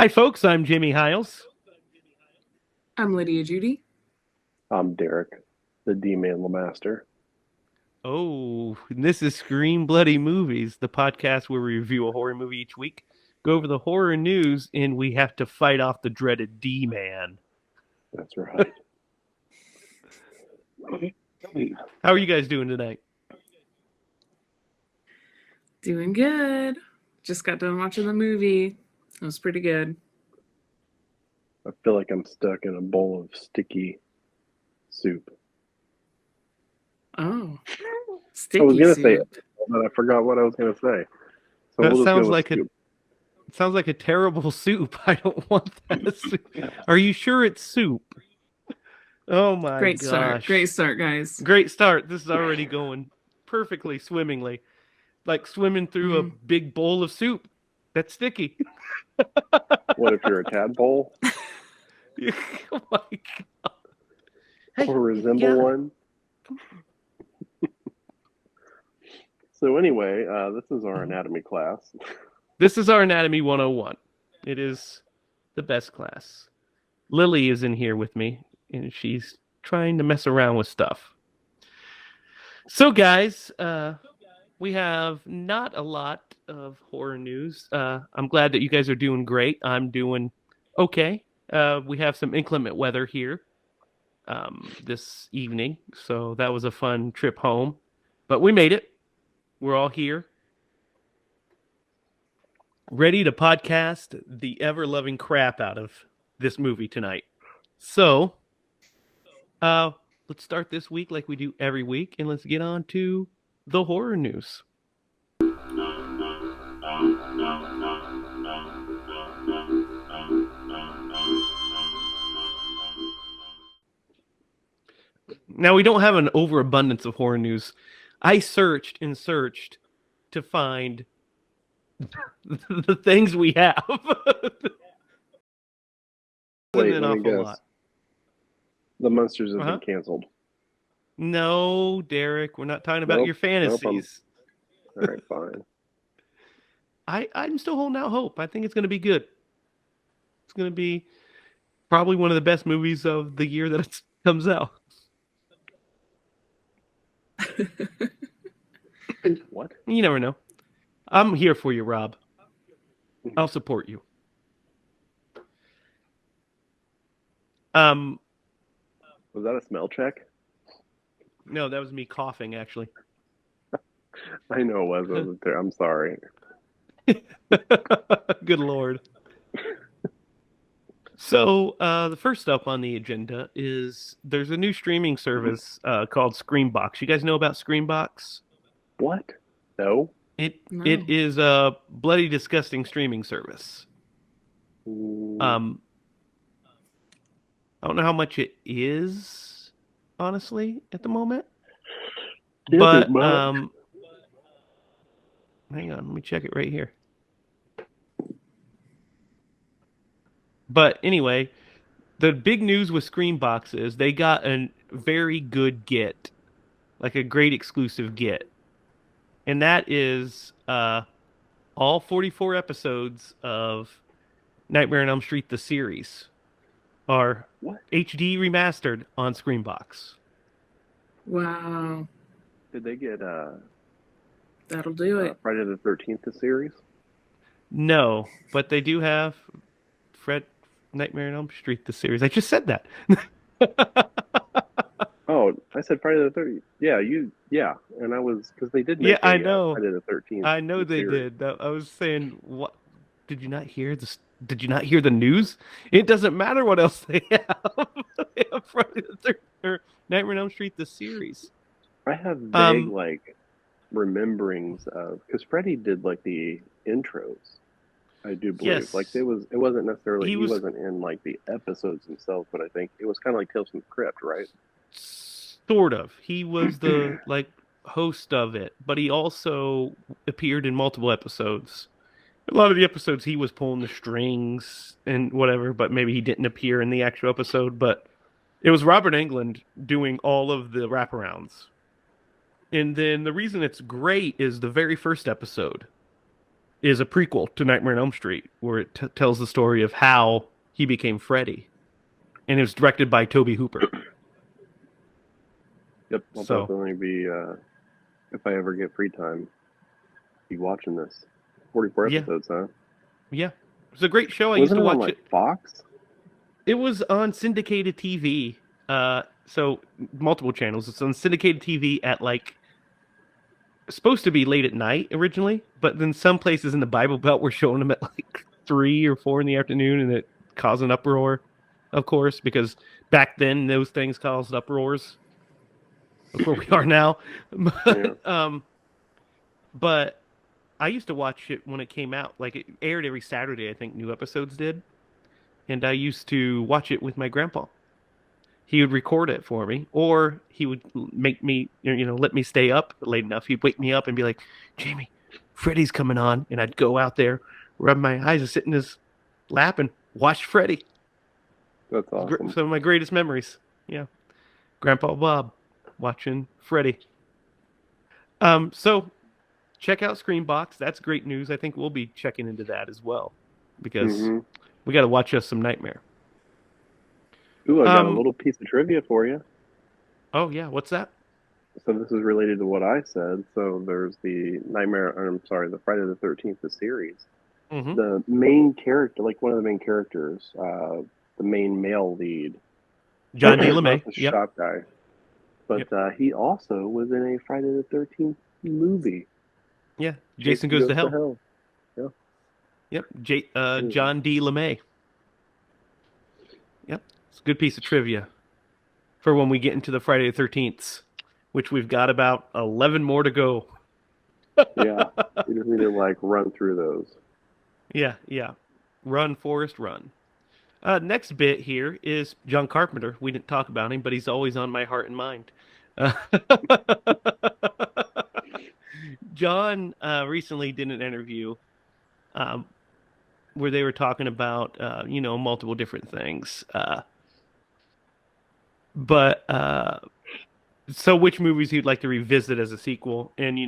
Hi, folks. I'm Jimmy Hiles. I'm Lydia Judy. I'm Derek, the D-Man Lamaster. Oh, and this is Scream Bloody Movies, the podcast where we review a horror movie each week, go over the horror news, and we have to fight off the dreaded D-Man. That's right. How are you guys doing tonight? Doing good. Just got done watching the movie. It was pretty good. I feel like I'm stuck in a bowl of sticky soup. Oh, I sticky was gonna soup. say it, but I forgot what I was gonna say. So That we'll just sounds go with like soup. it sounds like a terrible soup. I don't want that soup. Are you sure it's soup? Oh my Great gosh. start. Great start, guys. Great start. This is already going perfectly swimmingly. Like swimming through a big bowl of soup that's sticky. What if you're a tadpole Oh my God. Hey, or resemble yeah. one? So anyway, this is our anatomy class. This is our Anatomy 101. It is the best class. Lily is in here with me, and she's trying to mess around with stuff. So, guys, we have not a lot of horror news. I'm glad that you guys are doing great. I'm doing okay. We have some inclement weather here this evening, so that was a fun trip home. But we made it. We're all here, ready to podcast the ever-loving crap out of this movie tonight. So, let's start this week like we do every week, and let's get on to the horror news. Now, we don't have an overabundance of horror news. I searched and searched to find the things we have. Wait, an let me awful guess. lot. The Munsters have been canceled. No, Derek, we're not talking about your fantasies. All right, fine. I'm still holding out hope. I think it's going to be good. It's going to be probably one of the best movies of the year that it comes out. What? You never know. I'm here for you, Rob. I'll support you. Was that a smell check? No, that was me coughing, actually. I know it was. I'm sorry. Good Lord. So, the first up on the agenda is there's a new streaming service called Screambox. You guys know about Screambox? What? No. It No. is a bloody disgusting streaming service. I don't know how much it is, honestly, at the moment. But hang on, let me check it right here. But anyway, the big news with Screambox is they got a very good get, like a great exclusive get. And that is all 44 episodes of Nightmare on Elm Street, the series, are HD remastered on Screambox. Wow. Did they get That'll do it. Friday the 13th, the series? No, but they do have Nightmare on Elm Street, the series. I just said that. Oh, I said Friday the 13th. Yeah, and I was, because they did make I know. Friday the 13th. I know they did. I was saying, what? Did you not hear this? Did you not hear the news? It doesn't matter what else they have. They have Friday the 13th, or Nightmare on Elm Street, the series. I have vague, rememberings of, because Freddy did, the intros. I do believe. Yes. It wasn't necessarily, he wasn't in, the episodes themselves, but I think it was kind of like Tales from the Crypt, right? Sort of. He was the, host of it, but he also appeared in multiple episodes. A lot of the episodes he was pulling the strings and whatever, but maybe he didn't appear in the actual episode, but it was Robert Englund doing all of the wraparounds. And then the reason it's great is the very first episode. is a prequel to Nightmare on Elm Street, where it tells the story of how he became Freddy, and it was directed by Tobe Hooper. Yep, I'll definitely be, if I ever get free time, be watching this. 44 episodes, huh? Yeah. It's a great show. I Wasn't used to it watch on, like, it. Fox? It was on syndicated TV. So multiple channels. It's on syndicated TV at like supposed to be late at night originally, but then some places in the Bible Belt were showing them at like 3 or 4 in the afternoon, and it caused an uproar, of course, because back then those things caused uproars. Of where we are now. But I used to watch it when it came out. Like it aired every Saturday, I think new episodes did. And I used to watch it with my grandpa. He would record it for me, or he would make me, let me stay up late enough. He'd wake me up and be like, Jamie, Freddy's coming on. And I'd go out there, rub my eyes, and sit in his lap and watch Freddy. That's awesome. Some of my greatest memories. Yeah. Grandpa Bob watching Freddy. So check out Screenbox. That's great news. I think we'll be checking into that as well, because we got to watch us some Nightmare. Ooh, I got a little piece of trivia for you. Oh, yeah. What's that? So this is related to what I said. So there's the the Friday the 13th, the series. Mm-hmm. The main character, like one of the main characters, the main male lead. John D. LeMay. The shop guy. But he also was in a Friday the 13th movie. Yeah. Jason Goes to Hell. Yeah. Yep. John D. LeMay. Yep. It's a good piece of trivia for when we get into the Friday the 13th, which we've got about 11 more to go. Yeah. You just need to like run through those. Yeah. Run, Forrest, run. Next bit here is John Carpenter. We didn't talk about him, but he's always on my heart and mind. John recently did an interview where they were talking about, multiple different things. So which movies he'd like to revisit as a sequel? And,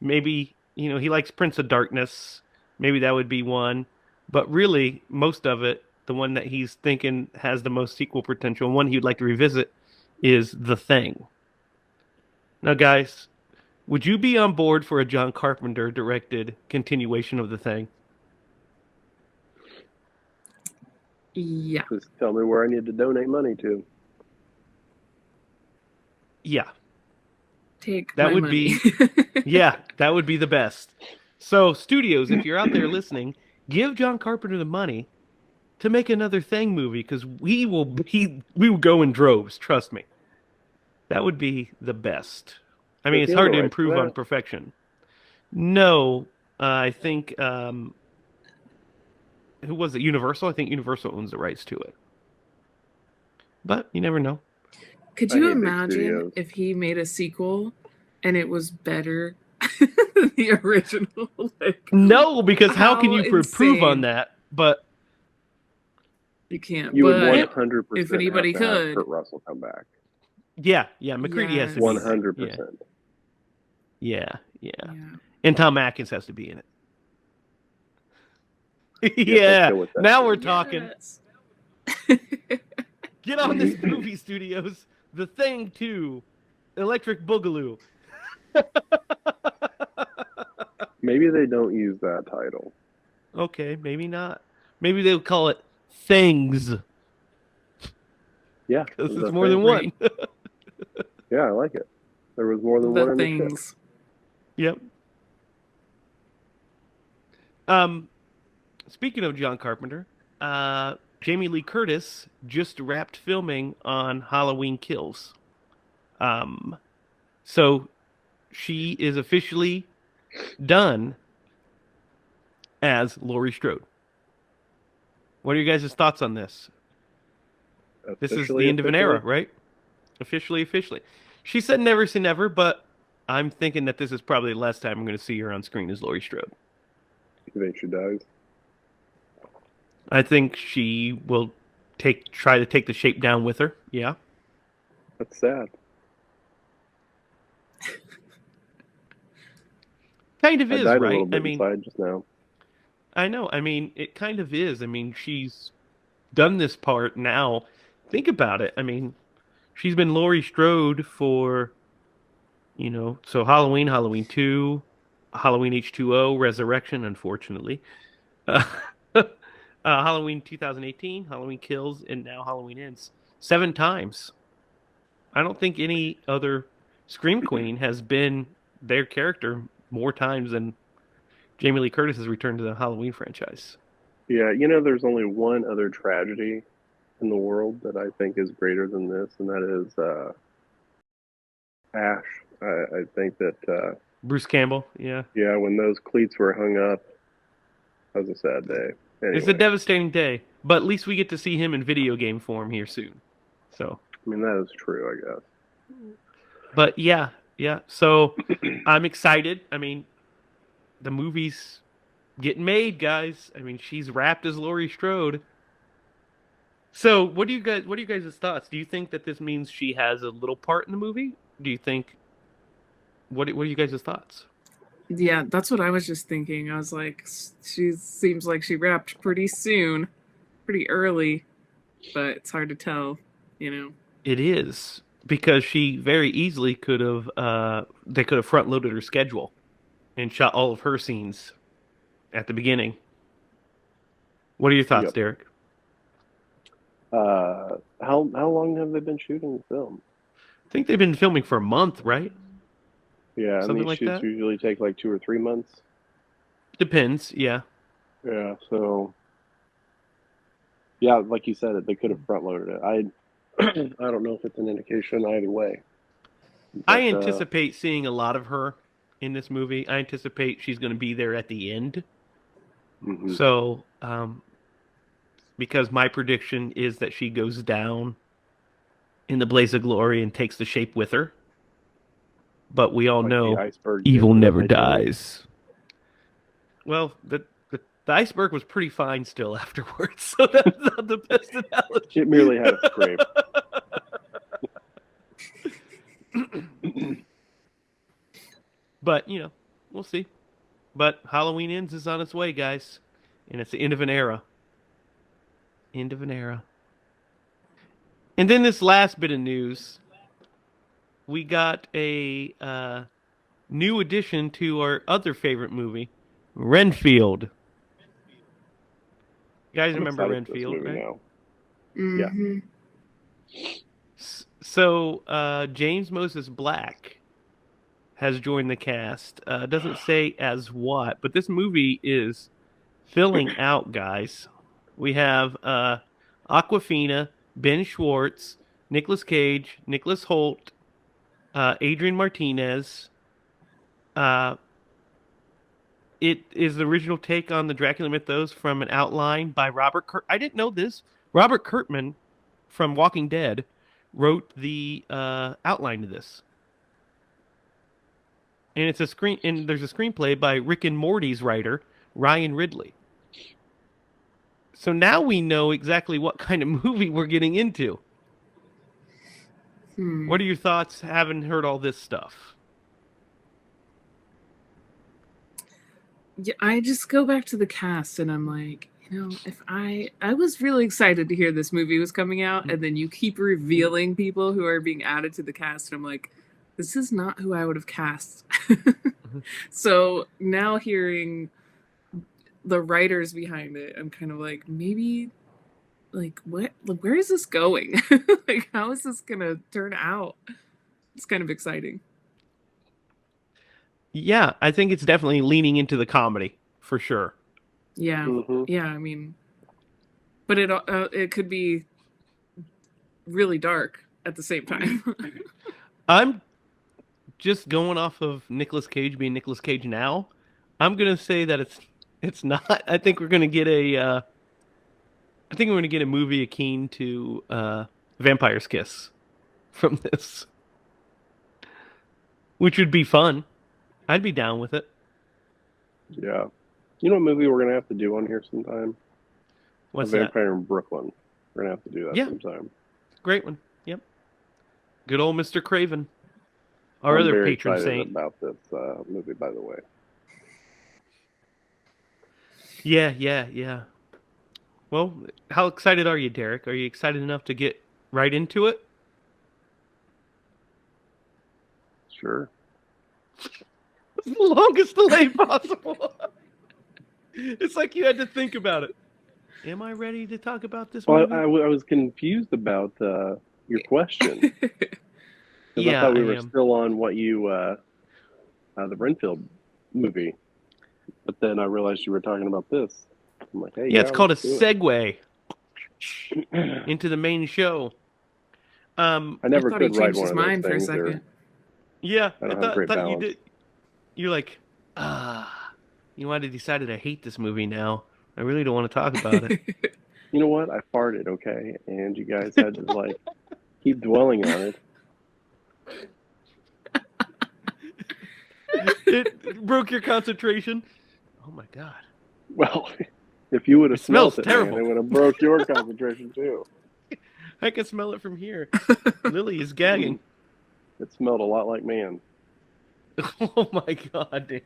maybe, he likes Prince of Darkness. Maybe that would be one. But really, most of it, the one that he's thinking has the most sequel potential, and one he'd like to revisit, is The Thing. Now, guys, would you be on board for a John Carpenter directed continuation of The Thing? Yeah. Just tell me where I need to donate money to. Yeah. Take that my would money. Yeah, that would be the best. So, studios, if you're out there listening, give John Carpenter the money to make another Thing movie, because we will go in droves. Trust me, that would be the best. I mean, it's hard to improve on perfection. No, I think who was it? Universal. I think Universal owns the rights to it, but you never know. Could you imagine if he made a sequel and it was better than the original? No, because how can you prove on that? But you can't. You would 100%. If anybody could, Kurt Russell come back. Yeah, McCready has to be 100%. Yeah. And Tom Atkins has to be in it. Yeah, now we're talking. Yes. Get on this movie, studios. The Thing 2, Electric Boogaloo. Maybe they don't use that title. Okay, maybe not. Maybe they'll call it Things. Yeah, because it's more than one. Yeah, I like it. There was more than one in Things. Yep. Speaking of John Carpenter, Jamie Lee Curtis just wrapped filming on Halloween Kills. So she is officially done as Laurie Strode. What are you guys' thoughts on this? This is the end of an era, right? Officially. She said never say never, but I'm thinking that this is probably the last time I'm going to see her on screen as Laurie Strode. You think she dies? I think she will try to take the shape down with her. Yeah. That's sad. Kind of is, right? I mean, just now. I know. I mean, it kind of is. I mean, she's done this part now. Think about it. I mean, she's been Laurie Strode for, so Halloween, Halloween 2, Halloween H2O, Resurrection, unfortunately. Uh, Halloween 2018, Halloween Kills, and now Halloween Ends. 7 times. I don't think any other Scream Queen has been their character more times than Jamie Lee Curtis has returned to the Halloween franchise. Yeah, there's only one other tragedy in the world that I think is greater than this, and that is Ash. I think that Bruce Campbell, yeah. Yeah, when those cleats were hung up, that was a sad day. Anyway. It's a devastating day, but at least we get to see him in video game form here soon. So, I mean, that is true, I guess. But yeah. So I'm excited. I mean, the movie's getting made, guys. I mean, she's wrapped as Laurie Strode. So, what are you guys' thoughts? Do you think that this means she has a little part in the movie? Do you think what are you guys' thoughts? Yeah, that's what I was just thinking. I was like, she seems like she wrapped pretty soon, pretty early, but it's hard to tell, It is, because she very easily could have they could have front loaded her schedule and shot all of her scenes at the beginning. What are your thoughts, Derek? How long have they been shooting the film? I think they've been filming for a month, right? Yeah, and these shoots usually take like 2 or 3 months. Depends, yeah. Yeah, so yeah, like you said, they could have front loaded it. I don't know if it's an indication either way. But, I anticipate seeing a lot of her in this movie. I anticipate she's going to be there at the end. Mm-hmm. So, because my prediction is that she goes down in the blaze of glory and takes the shape with her. But we all know evil never dies. Well, the iceberg was pretty fine still afterwards, so that's not the best analogy. It merely had a scrape. But, we'll see. But Halloween Ends is on its way, guys. And it's the end of an era. End of an era. And then this last bit of news. We got a new addition to our other favorite movie, Renfield. You guys remember Renfield, right? Now. Mm-hmm. Yeah. So James Moses Black has joined the cast. Doesn't say as what, but this movie is filling out, guys. We have Awkwafina, Ben Schwartz, Nicolas Cage, Nicholas Hoult, Adrian Martinez. It is the original take on the Dracula mythos from an outline by Robert I didn't know this. Robert Kurtman from Walking Dead wrote the outline to this. And it's there's a screenplay by Rick and Morty's writer, Ryan Ridley. So now we know exactly what kind of movie we're getting into. What are your thoughts, having heard all this stuff? Yeah, I just go back to the cast and I'm like, if I was really excited to hear this movie was coming out, and then you keep revealing people who are being added to the cast, and I'm like, this is not who I would have cast. So now hearing the writers behind it, I'm kind of like, maybe, like, what? Like, where is this going? Like, how is this gonna turn out? It's kind of exciting. Yeah, I think it's definitely leaning into the comedy for sure. Yeah, yeah. I mean, but it could be really dark at the same time. I'm just going off of Nicolas Cage being Nicolas Cage now. I'm gonna say that it's not. I think we're gonna get a movie akin to Vampire's Kiss from this, which would be fun. I'd be down with it. Yeah. You know what movie we're going to have to do on here sometime? What's that? Vampire in Brooklyn. We're going to have to do that sometime. Great one. Yep. Good old Mr. Craven. Our other patron saint. I'm very excited about this movie, by the way. Yeah. Well, how excited are you, Derek? Are you excited enough to get right into it? Sure. The longest delay possible. It's like you had to think about it. Am I ready to talk about this Well, movie? I was confused about your question because I Yeah, thought I we were am. still on the Renfield movie, but then I realized you were talking about this. I'm like, hey, Yeah, yeah, it's called let's a do segue it. into the main show. I I never thought he could write changed one his of those mind for a things, or second. Yeah, I I don't have thought great thought you balance. did. You're like, you know, I decided I hate this movie now. I really don't want to talk about it. You know what? I farted, okay, and you guys had to like keep dwelling on it. It broke your concentration. Oh my god. Well, if you would have It smells smelt it, man, terrible. it would have broke your concentration too. I can smell it from here. Lily is gagging. It smelled a lot like man. Oh my god, Dan.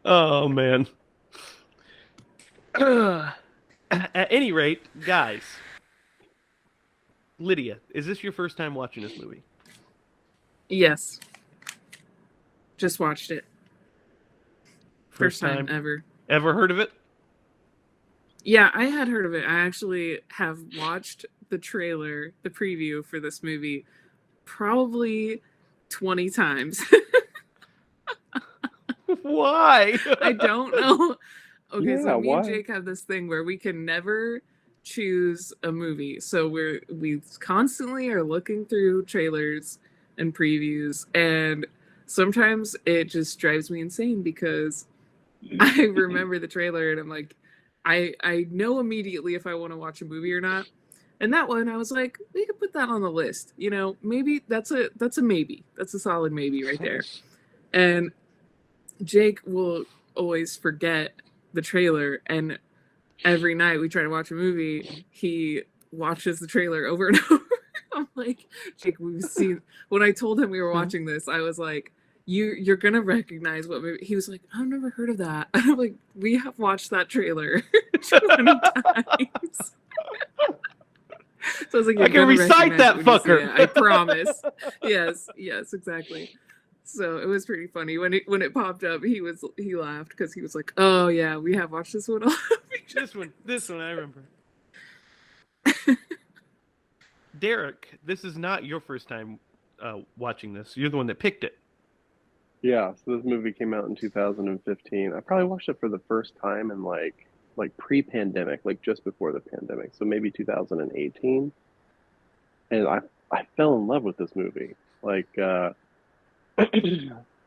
Oh man. At any rate, guys, Lydia, is this your first time watching this movie? Yes. Just watched it. First time time ever. Ever heard of it? Yeah, I had heard of it. I actually have watched the trailer, the preview for this movie, probably 20 times. Why? I don't know. Okay, Yeah, so me and why? Jake have this thing where we can never choose a movie. So we constantly are looking through trailers and previews, and sometimes it just drives me insane because I remember the trailer and I'm like, I know immediately if I want to watch a movie or not. And that one, I was like, we could put that on the list. You know, maybe that's a maybe. That's a solid maybe right there. And Jake will always forget the trailer, and every night we try to watch a movie, he watches the trailer over and over. I'm like, Jake, we've seen. When I told him we were watching this, I was like, you're gonna recognize what movie. He was like, I've never heard of that. And I'm like, we have watched that trailer too many times. So I was like, I you're can gonna recite recognize that it when you see fucker. it. I promise. Yes, exactly. So it was pretty funny when it popped up. He laughed because he was like, "Oh yeah, we have watched this one." This one I remember. Derek, this is not your first time watching this. You're the one that picked it. Yeah, so this movie came out in 2015. I probably watched it for the first time in like pre-pandemic, like just before the pandemic, so maybe 2018. And I fell in love with this movie. Like I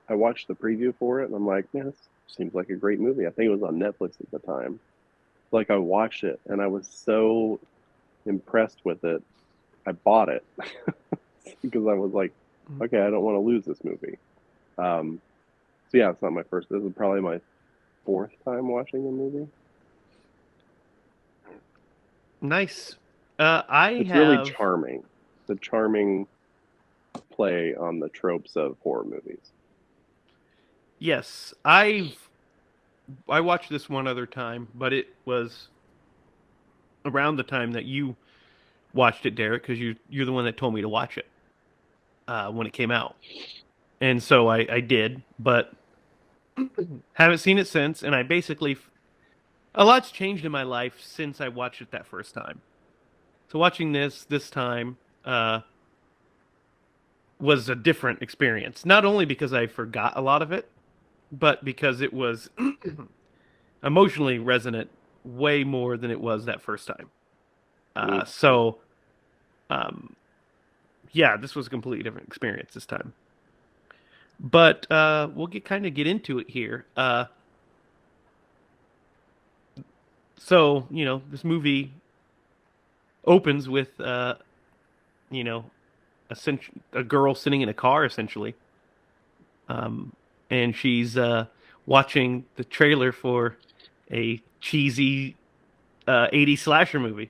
watched the preview for it and I'm like, man, this seems like a great movie. I think it was on Netflix at the time. Like I watched it and I was so impressed with it. I bought it because I was like, okay, I don't want to lose this movie. So yeah, it's not my first. This is probably my fourth time watching the movie. Nice. It's really charming. The charming play on the tropes of horror movies. Yes, I watched this one other time, but it was around the time that you watched it, Derek, because you're the one that told me to watch it when it came out, and so I did, but haven't seen it since, and I basically a lot's changed in my life since I watched it that first time. So watching this time was a different experience, not only because I forgot a lot of it, but because it was emotionally resonant way more than it was that first time. So, yeah, this was a completely different experience this time. But we'll get into it here. So you know, this movie opens with you know, a girl sitting in a car essentially, and she's watching the trailer for a cheesy 80s slasher movie.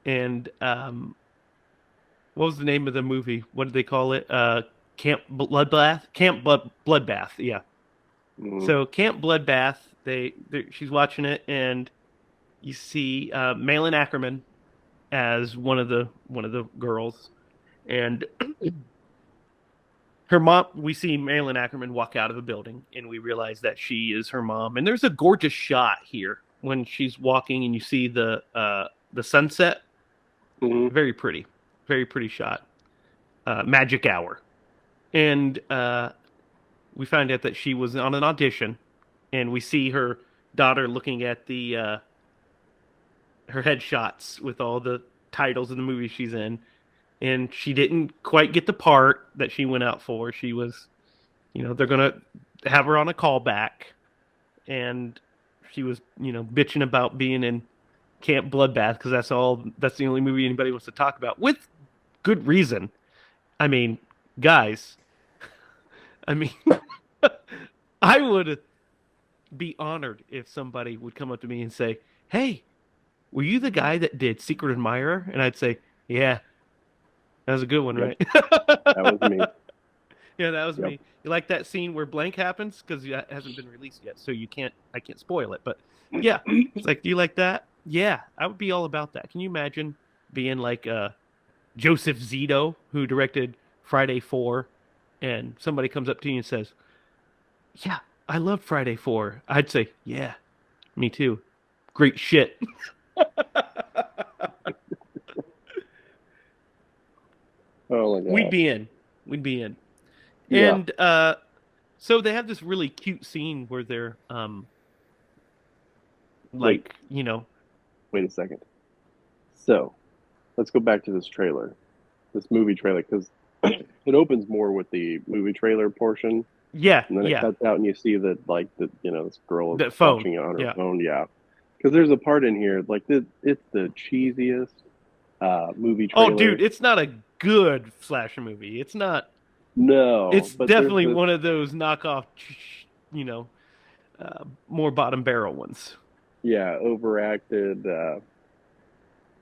And what was the name of the movie? What did they call it? Camp Bloodbath? Bloodbath, yeah. So Camp Bloodbath, she's watching it, and you see Malin Ackerman as one of the girls, and her mom. We see Malin Ackerman walk out of the building, and we realize that she is her mom. And there's a gorgeous shot here when she's walking, and you see the sunset. Very pretty shot. Magic hour, and we find out that she was on an audition, and we see her daughter looking at the her headshots with all the titles of the movie she's in, and she didn't quite get the part that she went out for. She was, they're gonna have her on a callback, and she was, bitching about being in Camp Bloodbath because that's the only movie anybody wants to talk about, with good reason. I mean, guys, I would be honored if somebody would come up to me and say, "Hey, were you the guy that did Secret Admirer?" And I'd say, "Yeah, that was a good one, right?" That was me. Yeah, that was me. You like that scene where blank happens? Because it hasn't been released yet, so I can't spoil it. But yeah, it's like, do you like that? Yeah, I would be all about that. Can you imagine being like Joseph Zito, who directed Friday 4, and somebody comes up to you and says, "Yeah, I love Friday 4." I'd say, "Yeah, me too. Great shit." Oh my god. We'd be in. Yeah. And so they have this really cute scene where they're Wait a second. So, let's go back to this movie trailer, because it opens more with the movie trailer portion. Yeah, and then it cuts out, and you see that this girl is phone. watching it on her phone. Yeah, because there's a part in here it's the cheesiest movie trailer. Oh, dude, it's not a good slasher movie. It's not. No, it's definitely one of those knockoff, more bottom barrel ones. Yeah, overacted,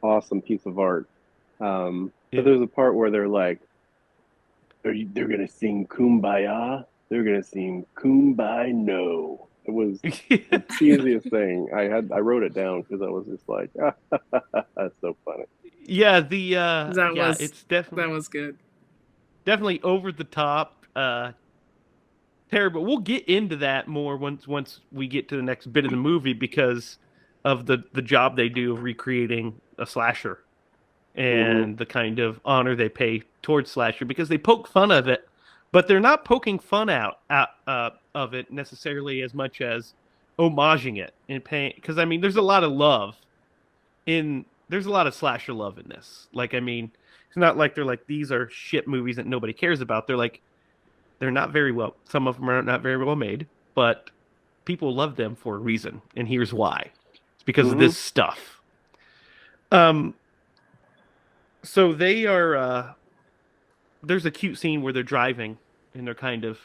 awesome piece of art. But there's a part where they're like, they're gonna sing "Kumbaya." They're gonna sing "Kumbaya." No, it was the cheesiest thing. I wrote it down because I was just like, that's so funny. Yeah, it's definitely, that was good. Definitely over the top, terrible. We'll get into that more once we get to the next bit of the movie, because of the job they do of recreating a slasher and the kind of honor they pay towards slasher, because they poke fun of it, but they're not poking fun out of it necessarily as much as homaging it and paying. Because there's a lot of love there's a lot of slasher love in this. It's not like they're like, these are shit movies that nobody cares about. They're like, they're not very well. Some of them are not very well made, but people love them for a reason, and here's why. It's because of this stuff. So they are. There's a cute scene where they're driving, and they're kind of,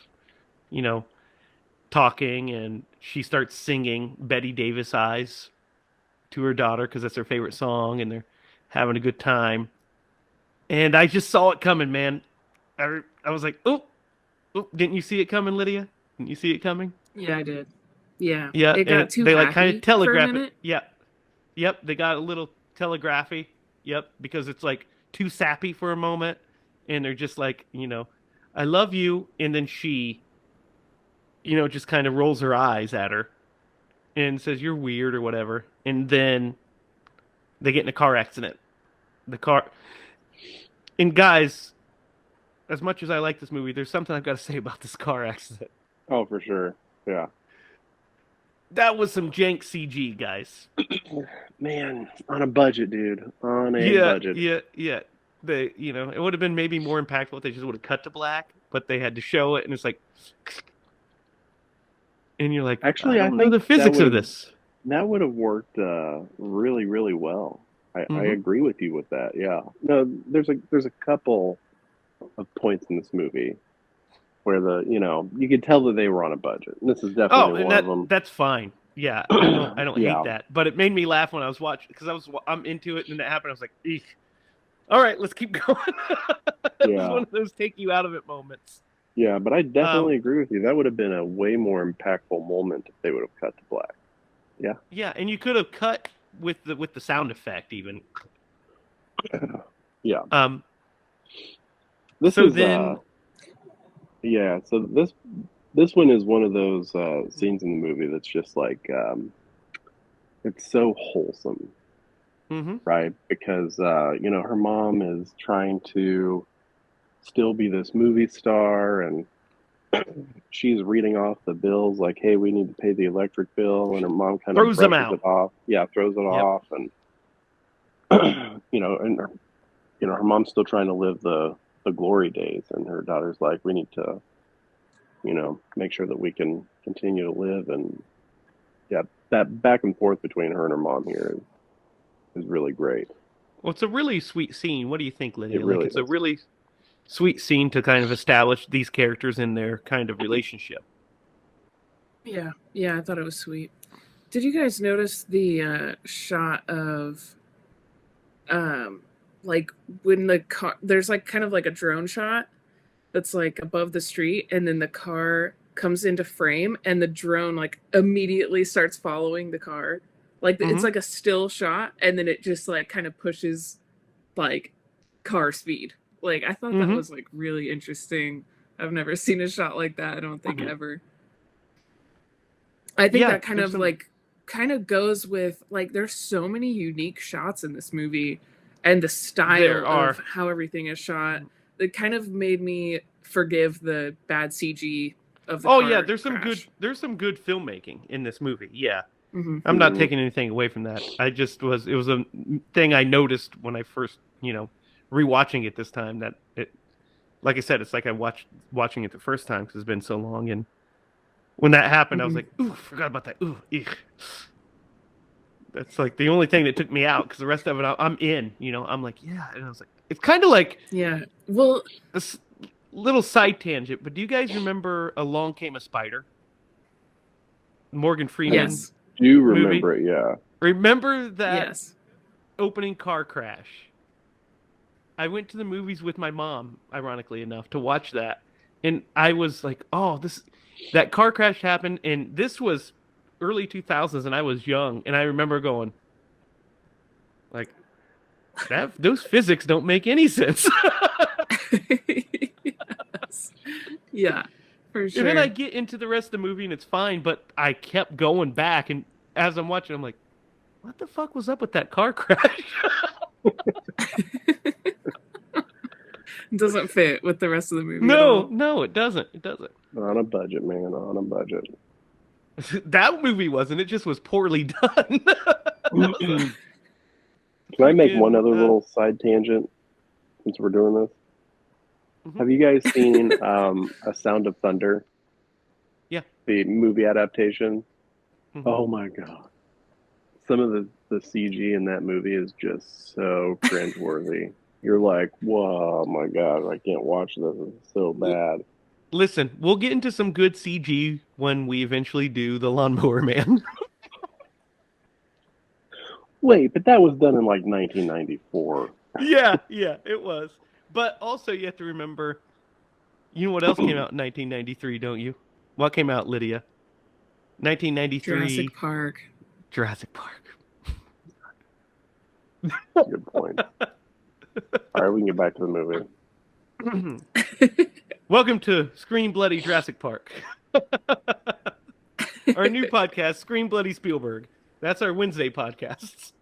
talking, and she starts singing "Betty Davis Eyes" to her daughter because that's her favorite song, and they're having a good time. And I just saw it coming, man. I was like, oh, didn't you see it coming, Lydia? Didn't you see it coming? Yeah, I did. Yeah. Yeah. It got too they happy kind of telegraph for a minute. it. Yeah. Yep. They got a little telegraphy. Yep. Because it's like too sappy for a moment, and they're just like, I love you, and then she, just kind of rolls her eyes at her and says, "You're weird," or whatever. And then they get in a car accident. And guys, as much as I like this movie, there's something I've got to say about this car accident. Oh, for sure. Yeah. That was some jank CG, guys. Man, on a budget, dude. On a budget. Yeah. They, it would have been maybe more impactful if they just would have cut to black, but they had to show it, and it's like, and you're like, actually, I don't know the physics of this. That would have worked really, really well. I agree with you with that. Yeah. No, there's a couple of points in this movie where you could tell that they were on a budget. And this is definitely one of them. That's fine. Yeah, I don't hate that. But it made me laugh when I was watching, because I'm into it, and that happened. I was like, eek. All right, let's keep going. It was one of those take you out of it moments. Yeah, but I Um, definitely agree with you. That would have been a way more impactful moment if they would have cut to black. Yeah. yeah, and you could have cut with the sound effect even. Yeah. Um, This so is then, yeah, so this one is one of those scenes in the movie that's just like it's so wholesome, hmm right? Because you know, her mom is trying to still be this movie star, and she's reading off the bills like, "Hey, we need to pay the electric bill," and her mom kind of throws them brushes out. it off. Yeah, throws it Yep. off, and you know, and you know, her mom's still trying to live the glory days, and her daughter's like, "We need to, you know, make sure that we can continue to live." And yeah, that back and forth between her and her mom here is really great. Well, it's a really sweet scene. What do you think, It Lydia? Like, really it's a is. really sweet scene to kind of establish these characters in their kind of relationship. Yeah, yeah, I thought it was sweet. Did you guys notice the shot of um like when the car there's like kind of like a drone shot that's like above the street and then the car comes into frame and the drone like immediately starts following the car. Like it's hmm like a still shot and then it just like kind of pushes like car speed. Like I thought that hmm was like really interesting. I've never seen a shot like that, I don't think ever. I think Yeah, that kind there's of some. like kind of goes with like there's so many unique shots in this movie and the There style of are. how everything is shot that kind of made me forgive the bad CG of the Oh yeah, car crash. there's some good filmmaking in this movie. Yeah. Hmm. I'm not Mhm. taking anything away from that. I just was it was a thing I noticed when I first, rewatching it this time that it like I said, it's like I watching it the first time because it's been so long, and when that happened I was Hmm. like, "Ooh, forgot about that." Ooh, eek. That's like the only thing that took me out because the rest of it I'm in, I'm like, "Yeah." And I was like, it's kind of like Yeah. Well, this little side tangent, but do you guys remember Along Came a Spider? Morgan I Freeman yes. do movie? remember it, yeah. Remember that Yes. opening car crash? I went to the movies with my mom, ironically enough, to watch that. And I was like, "Oh, this that car crash happened and this was early 2000s and I was young." And I remember going like that those physics don't make any sense. Yes. Yeah, for And then I sure. get into the rest of the movie and it's fine, but I kept going back and as I'm watching I'm like, "What the fuck was up with that car crash?" It doesn't fit with the rest of the movie at No, all. no, it doesn't. It doesn't. On a budget, man, on a budget. That movie wasn't. It just was poorly done. That was a Can I make one freaking other little side tangent since we're doing this? mhm. Have you guys seen A Sound of Thunder, Yeah. the movie adaptation? hmm Oh my God. Some of the CG in that movie is just so cringeworthy. You're like, whoa, my God, I can't watch this. It's so bad. Listen, we'll get into some good CG when we eventually do the Lawnmower Man. Wait, but that was done in like 1994. Yeah, yeah, it was. But also, you have to remember, you know what else came out in 1993, don't you? What came out, Lydia? Jurassic 1993, Park. Jurassic Park. Good point. All right, we can get back to the movie. Welcome to Screen Bloody Jurassic Park. Our new podcast, Screen Bloody Spielberg. That's our Wednesday podcasts.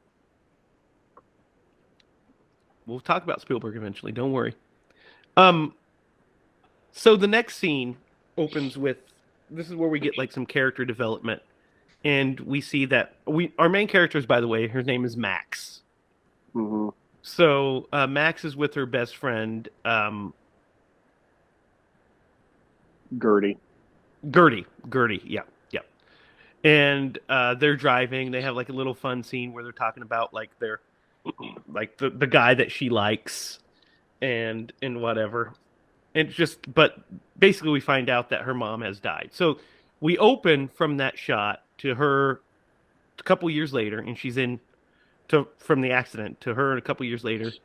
We'll talk about Spielberg eventually. Don't worry. Um, so the next scene opens with this is where we get like some character development, and we see that we our main characters, by the way, her name is Max. Hmm. So Max is with her best friend, Gertie. Gertie, yeah, yeah, and they're driving. They have like a little fun scene where they're talking about like their like the guy that she likes and whatever. And just but basically we find out that her mom has died. So we open from that shot to her a couple years later and she's in to from the accident to her a couple years later.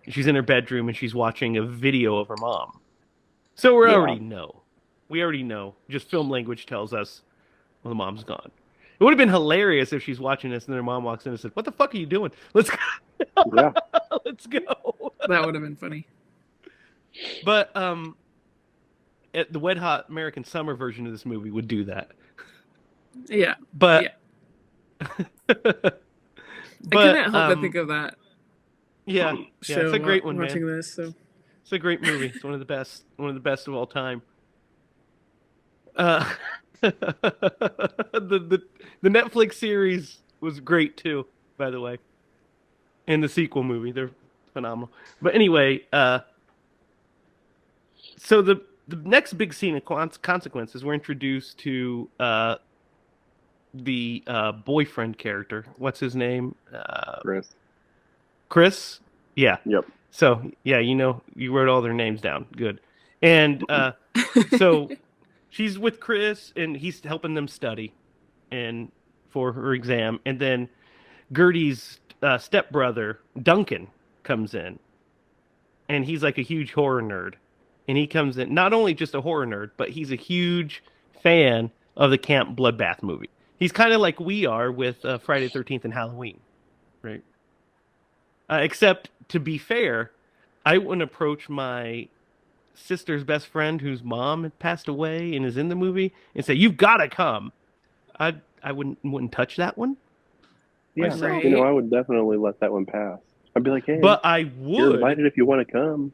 She's in her bedroom and she's watching a video of her mom. So we Yeah. already know. We already know. Just film language tells us, well, the mom's gone. It would have been hilarious if she's watching this and then her mom walks in and said, "What the fuck are you doing? Let's go." Yeah. Let's go. That would have been funny. But the Wet Hot American Summer version of this movie would do that. Yeah. But I couldn't help but think of that yeah, show it's a great one, watching man. this. So It's a great movie. It's one of the best of all time. The Netflix series was great too, by the way. And the sequel movie, they're phenomenal. But anyway, so the next big scene of consequences, we're introduced to the boyfriend character. What's his name? Chris. Chris? Yeah. Yep. So, yeah, you wrote all their names down. Good. And so she's with Chris, and he's helping them study and for her exam. And then Gertie's stepbrother, Duncan, comes in. And he's like a huge horror nerd. And he comes in, not only just a horror nerd, but he's a huge fan of the Camp Bloodbath movie. He's kind of like we are with Friday the 13th and Halloween, right? Except, to be fair, I wouldn't approach my sister's best friend whose mom had passed away and is in the movie and say, "You've got to come." I wouldn't touch that one. Yeah, myself. I would definitely let that one pass. I'd be like, hey, But I you're would. invited if you want to come.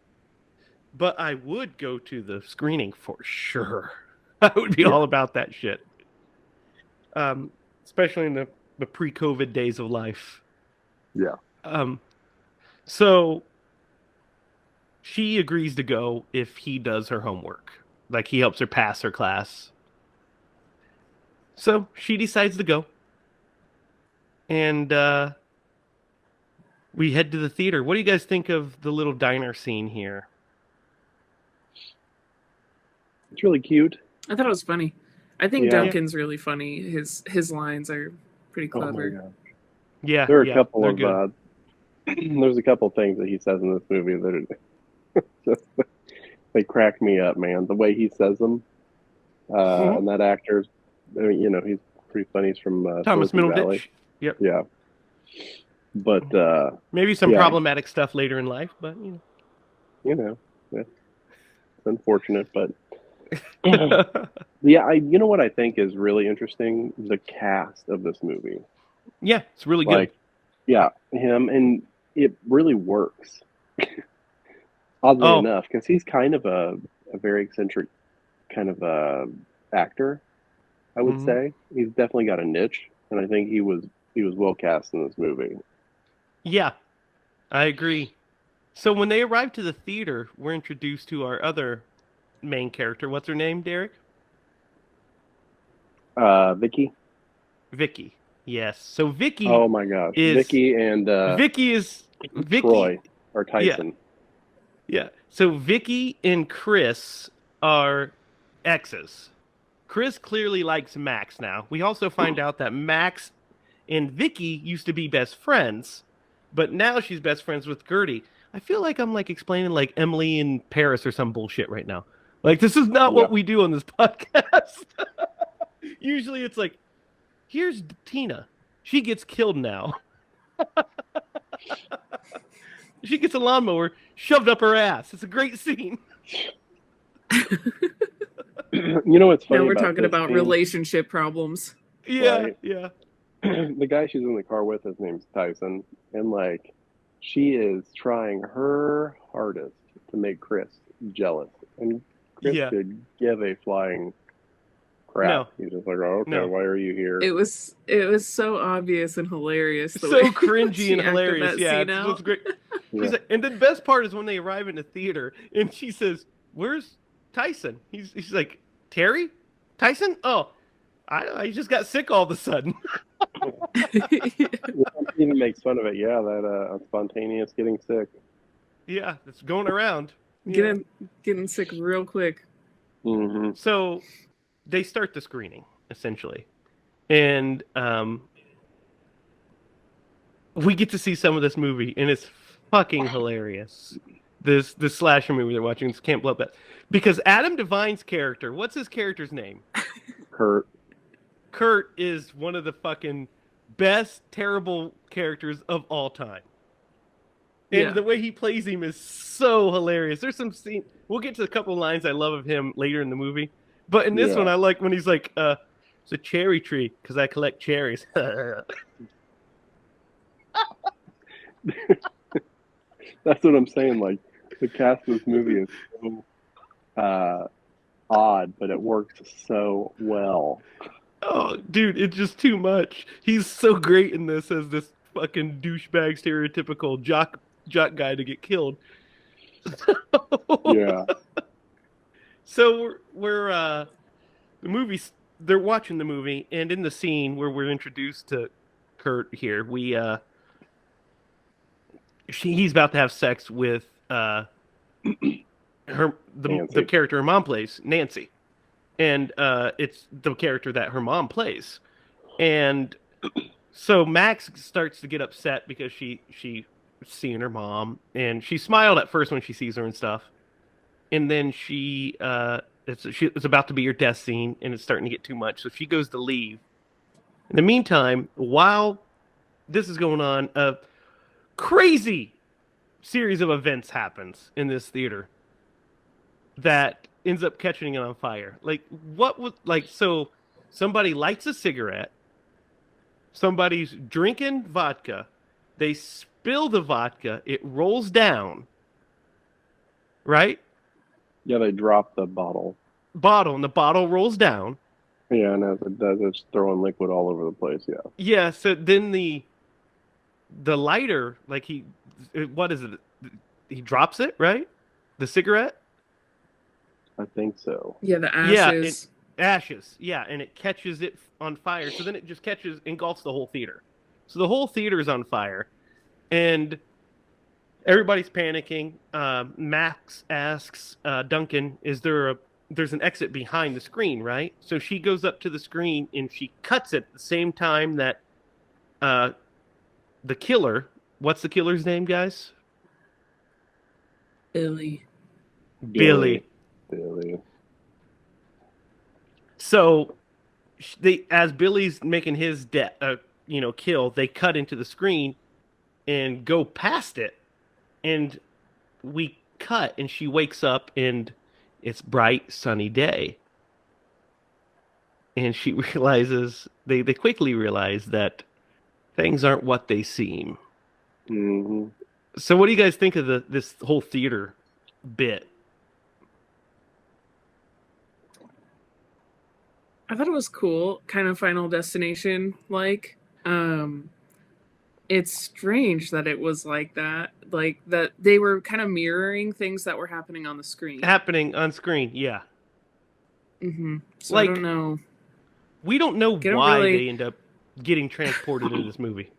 But I would go to the screening for sure. I would be all about that shit. Especially in the pre-COVID days of life. Yeah. So she agrees to go if he does her homework. Like, he helps her pass her class. So she decides to go. And we head to the theater. What do you guys think of the little diner scene here? It's really cute. I thought it was funny. I think Yeah. Duncan's really funny. His lines are pretty Oh my clever. God. Yeah, There are a couple they're of good. there's a couple things that he says in this movie that are they crack me up, man. The way he says them, and that actor's, I mean, he's pretty funny. He's from Thomas Silicon Middleditch. Valley. Yep. Yeah, but Maybe some yeah. problematic stuff later in life, but it's unfortunate, but yeah, you know what I think is really interesting? The cast of this movie. yeah, it's really good. Like, yeah, him, and it really works. Oddly enough, because he's kind of a very eccentric kind of actor, I would say. He's definitely got a niche, and I think he was well cast in this movie. Yeah, I agree. So when they arrive to the theater, we're introduced to our other main character. What's her name, Derek? Vicky. Vicky. Yes. So Vicky. Oh my gosh, Vicky and Vicky. Troy or Tyson. Yeah. So Vicky and Chris are exes. Chris clearly likes Max now. We also find out that Max and Vicky used to be best friends, but now she's best friends with Gertie. I feel like I'm like explaining like Emily in Paris or some bullshit right now. Like, this is not what we do on this podcast. Usually it's like, here's Tina. She gets killed now. She gets a lawnmower shoved up her ass. It's a great scene. You know what's funny? Now we're talking about scene? relationship problems. Yeah, Right. yeah. The guy she's in the car with, his name's Tyson, and like, she is trying her hardest to make Chris jealous, and Chris could give a flying crap. No. He's just like, oh, okay, why are you here? It was so obvious and hilarious. The So way cringy she and acted hilarious. that Yeah, scene out. it's great. Yeah. He's like, and the best part is when they arrive in the theater and she says, "Where's Tyson?" He's like, "Terry? Tyson? Oh, I just got sick all of a sudden." He even makes fun of it. Yeah, that spontaneous getting sick. Yeah, it's going around. Getting sick real quick. Mm-hmm. So they start the screening, essentially. And we get to see some of this movie, and it's fucking hilarious. this slasher movie they're watching. This Camp Bloodbath, because Adam Devine's character, what's his character's name? Kurt. Kurt is one of the fucking best terrible characters of all time. And the way he plays him is so hilarious. There's some scene. We'll get to a couple lines I love of him later in the movie. But in this one, I like when he's like, it's a cherry tree because I collect cherries. That's what I'm saying. Like, the cast of this movie is so odd, but it works so well. Oh, dude, it's just too much. He's so great in this as this fucking douchebag, stereotypical jock guy to get killed. Yeah. So we're the movie's. They're watching the movie, and in the scene where we're introduced to Kurt here, he's about to have sex with the character her mom plays, Nancy, and it's the character that her mom plays, and so Max starts to get upset because she's seeing her mom, and she smiled at first when she sees her and stuff, and then it's about to be her death scene, and it's starting to get too much, so she goes to leave. In the meantime, while this is going on, a crazy series of events happens in this theater that ends up catching it on fire. Like, what was so somebody lights a cigarette, somebody's drinking vodka, they spill the vodka, it rolls down, right? Yeah, they drop the bottle, and the bottle rolls down. Yeah, and as it does, it's throwing liquid all over the place. Yeah, so then the lighter, what is it? He drops it, right? The cigarette? I think so. Yeah, the ashes. Yeah, ashes. Yeah, and it catches it on fire. So then it just engulfs the whole theater. So the whole theater is on fire, and everybody's panicking. Max asks Duncan, there's an exit behind the screen, right? So she goes up to the screen and she cuts it at the same time that the killer, what's the killer's name, guys? Billy. So as Billy's making his kill, they cut into the screen and go past it, and we cut, and she wakes up, and it's bright, sunny day, and she realizes they quickly realize that things aren't what they seem. Mm-hmm. So, what do you guys think of this whole theater bit? I thought it was cool, kind of Final Destination like. It's strange that it was like that, like that they were kind of mirroring things that were happening on the screen. Yeah. Mm-hmm. So I don't know. We don't know why they end up getting transported into this movie.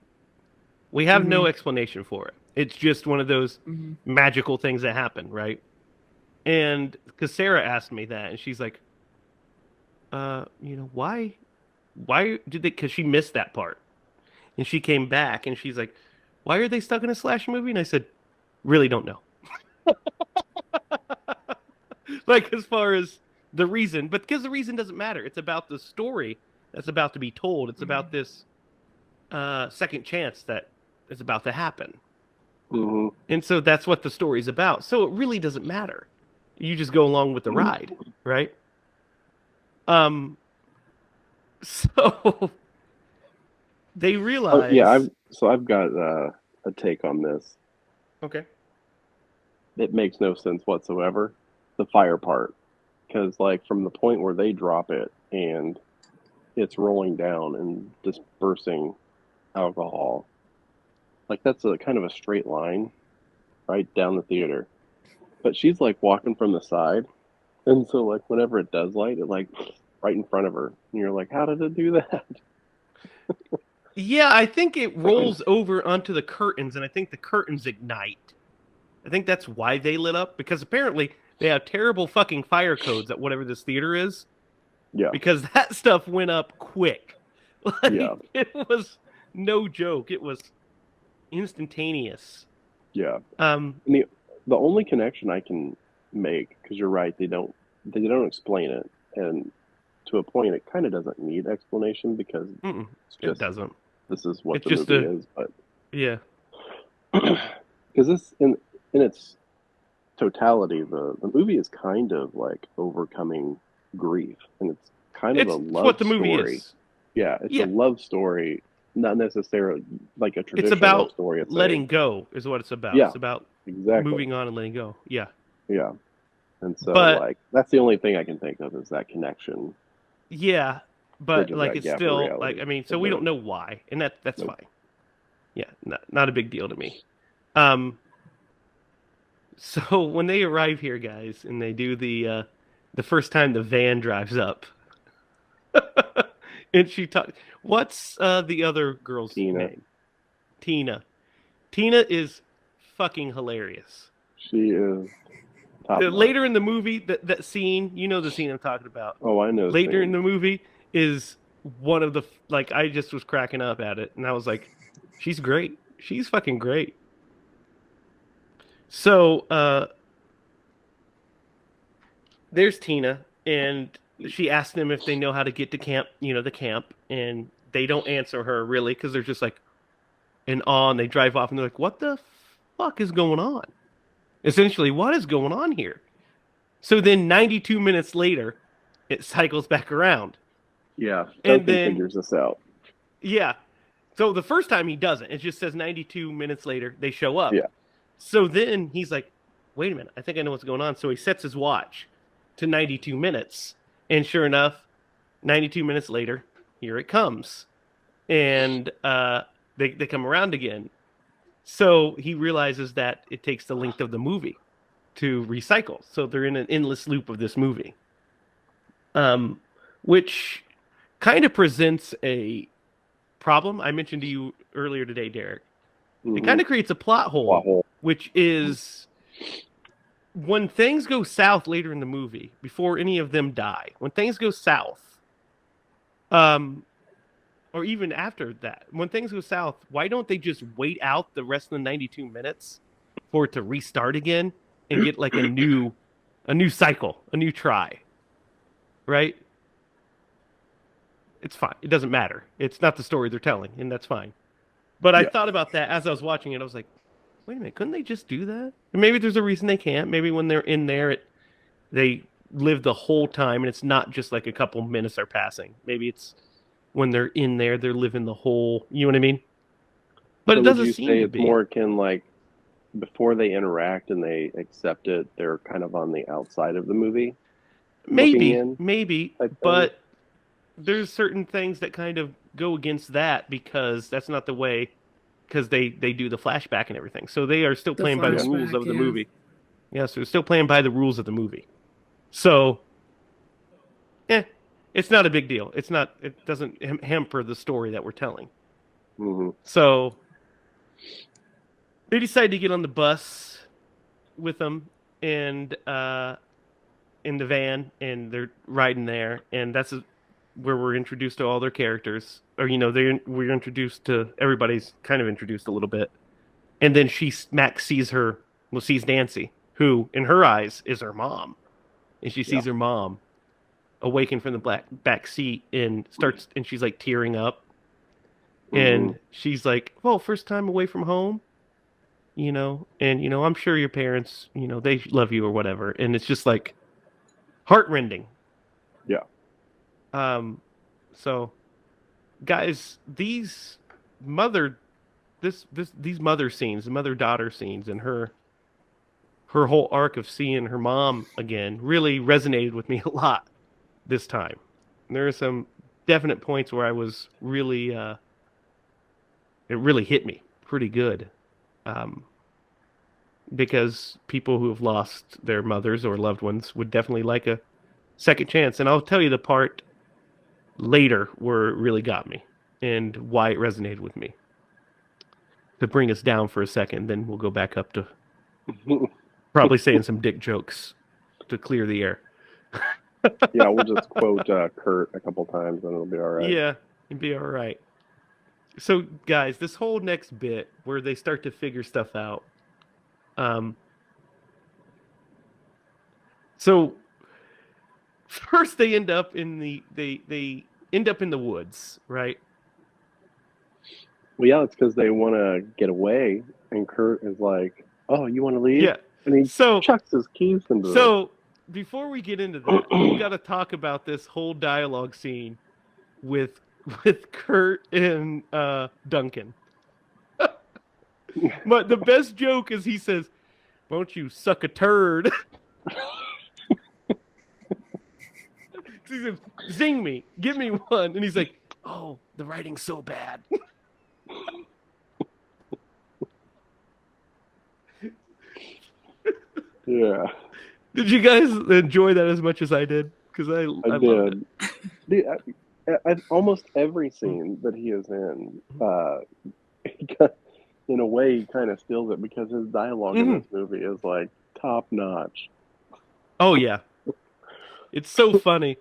We have no explanation for it. It's just one of those magical things that happen, right? And because Sarah asked me that, and she's like, why did they? Because she missed that part. And she came back, and she's like, why are they stuck in a slasher movie? And I said, really don't know. As far as the reason, but because the reason doesn't matter. It's about the story that's about to be told. It's about this second chance that is about to happen. Mm-hmm. And so that's what the story's about. So it really doesn't matter. You just go along with the ride, right? So they realize... I've got a take on this. Okay. It makes no sense whatsoever, the fire part. Because, from the point where they drop it and it's rolling down and dispersing alcohol, that's a kind of a straight line right down the theater. But she's, walking from the side. And so, whenever it does light, it, right in front of her. And you're like, how did it do that? Yeah, I think it rolls over onto the curtains, and I think the curtains ignite. I think that's why they lit up, because apparently they have terrible fucking fire codes at whatever this theater is. Yeah. Because that stuff went up quick. Yeah. It was no joke. It was instantaneous. Yeah. The only connection I can make, because you're right, they don't explain it, and to a point, it kind of doesn't need explanation because Mm-mm, it's it just doesn't. this is what It's the just movie is. But yeah, because this in its totality, the movie is kind of like overcoming grief, and it's kind of a it's what love the movie story. is. Yeah, it's a Yeah, love story, not necessarily like a it's traditional love about story. It's a letting go, is what it's about. yeah, It's about exactly. moving on and letting go. Yeah, Yeah, and so but like that's the only thing I can think of is that connection yeah, but bridges like that it's gap of still like reality I mean, for so we both. don't know why, and that's Nope. fine. Yeah, not a big deal to me. Um, so when they arrive here, guys, and they do the first time the van drives up, and she talk, what's the other girl's Tina, name? Tina. Tina is fucking hilarious. she is top Later notch. in the movie, that scene, you know the scene I'm talking about. Oh, I know, Later in Sam. the movie is one of the like I just was cracking up at it, and I was like, she's great. She's fucking great. So there's Tina, and she asked them if they know how to get to camp, the camp, and they don't answer her really because they're just like in awe, and they drive off, and they're like, "What the fuck is going on?" Essentially, what is going on here? So then, 92 minutes later, it cycles back around, Yeah, and Duncan then figures this out. yeah. So the first time he doesn't. It just says 92 minutes later they show up. Yeah. So then he's like, "Wait a minute, I think I know what's going on." So he sets his watch to 92 minutes, and sure enough, 92 minutes later, here it comes. And they come around again. So he realizes that it takes the length of the movie to recycle. So they're in an endless loop of this movie, um, which kind of presents a problem I mentioned to you earlier today, Derek. It Mm-hmm. kind of creates a plot Plot hole, hole. which is when things go south later in the movie, before any of them die, when things go south, um, or even after that, when things go south, why don't they just wait out the rest of the 92 minutes for it to restart again and get like a new cycle, a new try, right? It's fine. It doesn't matter. It's not the story they're telling, and that's fine. But I Yeah. thought about that as I was watching it. I was like, wait a minute, couldn't they just do that? And maybe there's a reason they can't. Maybe when they're in there, they live the whole time, and it's not just like a couple minutes are passing. Maybe it's when they're in there, they're living the whole. You know what I mean? But So it would doesn't you seem say to it's be. more akin like before they interact and they accept it, they're kind of on the outside of the movie looking Maybe, in maybe, type thing? but there's certain things that kind of go against that because that's not the way. Because they do the flashback and everything, so they are still The playing by the Yeah. rules flashback, of the yeah. movie. Yeah, so they're still playing by the rules of the movie. So eh, it's not a big deal. It's not. It doesn't hamper the story that we're telling. Mm-hmm. So they decide to get on the bus with them and in the van, and they're riding there, and where we're introduced to all their characters, or we're introduced to everybody's kind of introduced a little bit, and then Max sees Nancy, who in her eyes is her mom, and she Yeah. sees her mom awaken from the back seat and she's like tearing up, Mm-hmm. and she's like, "Well, first time away from home, and I'm sure your parents, they love you or whatever," and it's just like heartrending. Yeah. Um, so guys, mother, these mother scenes, the mother daughter scenes, and her whole arc of seeing her mom again really resonated with me a lot this time. There are some definite points where I was really it really hit me pretty good. Um, because people who have lost their mothers or loved ones would definitely like a second chance. And I'll tell you the part later where it really got me and why it resonated with me. To bring us down for a second, then we'll go back up to probably saying some dick jokes to clear the air. Yeah, we'll just quote Kurt a couple times and it'll be all right. Yeah, it'd be all right. So, guys, this whole next bit where they start to figure stuff out, um, So first they end up in they end up in the woods, right? Well, yeah, it's because they want to get away, and Kurt is like, "Oh, you want to leave?" Yeah. And he So chucks his keys into so before we get into that, we got to talk about this whole dialogue scene with Kurt and Duncan. But the best joke is he says, "Won't you suck a turd?" He says, "Zing me, give me one," and he's like, "Oh, the writing's so bad." Yeah, Did you guys enjoy that as much as I did? Because I loved it. Dude, almost every scene that he is in, in a way, he kind of steals it because his dialogue in this movie is like top notch. Oh yeah, it's so funny.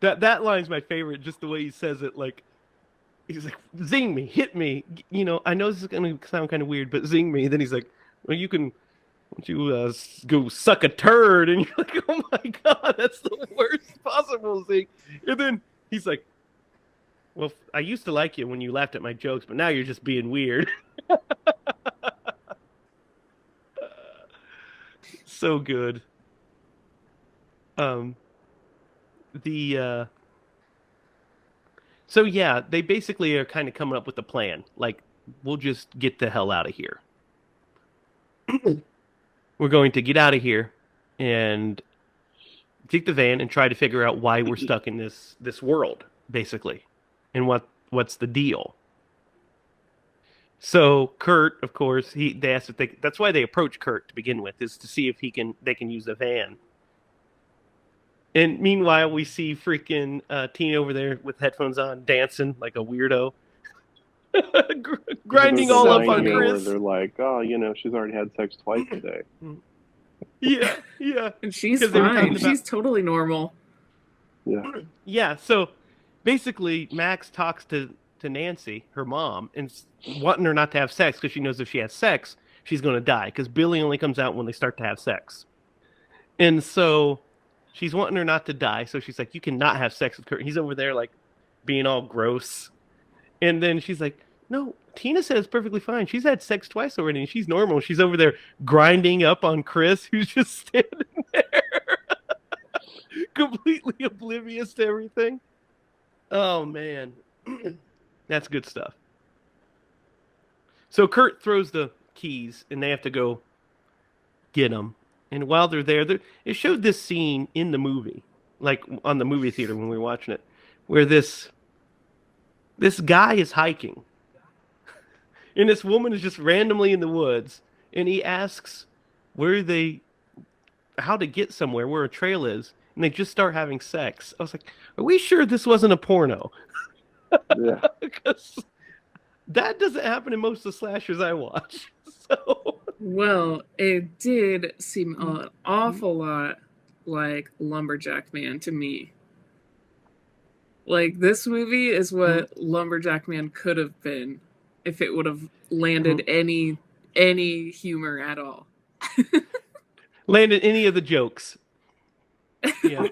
That line's my favorite. Just the way he says it, like he's like, "Zing me, hit me." You know, I know this is gonna sound kind of weird, but zing me. Then he's like, "Well, you can." Why don't you go suck a turd? And you're like, oh my god, that's the worst possible thing. And then he's like, well, I used to like you when you laughed at my jokes, but now you're just being weird. So good. Um, the so yeah, they basically are kind of coming up with a plan. Like, we'll just get the hell out of here. We're going to get out of here and take the van and try to figure out why we're stuck in this world, basically, and what's the deal. So Kurt, of course, they asked if that's why they approach Kurt to begin with, is to see if they can use the van. And meanwhile, we see freaking Tina over there with headphones on, dancing like a weirdo, grinding all up on Chris. They're like, oh, she's already had sex twice today. Yeah, yeah. And she's fine. She's totally normal. Yeah. Yeah, so basically Max talks to Nancy, her mom, and wanting her not to have sex because she knows if she has sex, she's going to die because Billy only comes out when they start to have sex. And so she's wanting her not to die, so she's like, you cannot have sex with Kurt. And he's over there like being all gross. And then she's like, no, Tina said it's perfectly fine. She's had sex twice already, and she's normal. She's over there grinding up on Chris, who's just standing there, completely oblivious to everything. Oh, man. That's good stuff. So Kurt throws the keys, and they have to go get them. And while they're there, it showed this scene in the movie, like on the movie theater when we were watching it, where this guy is hiking. And this woman is just randomly in the woods, and he asks how to get somewhere, where a trail is, and they just start having sex. I was like, are we sure this wasn't a porno? Yeah. Because that doesn't happen in most of the slashers I watch. So. Well, it did seem an awful lot like Lumberjack Man to me. Like, this movie is what Lumberjack Man could have been if it would have landed any humor at all. Landed any of the jokes. Yeah.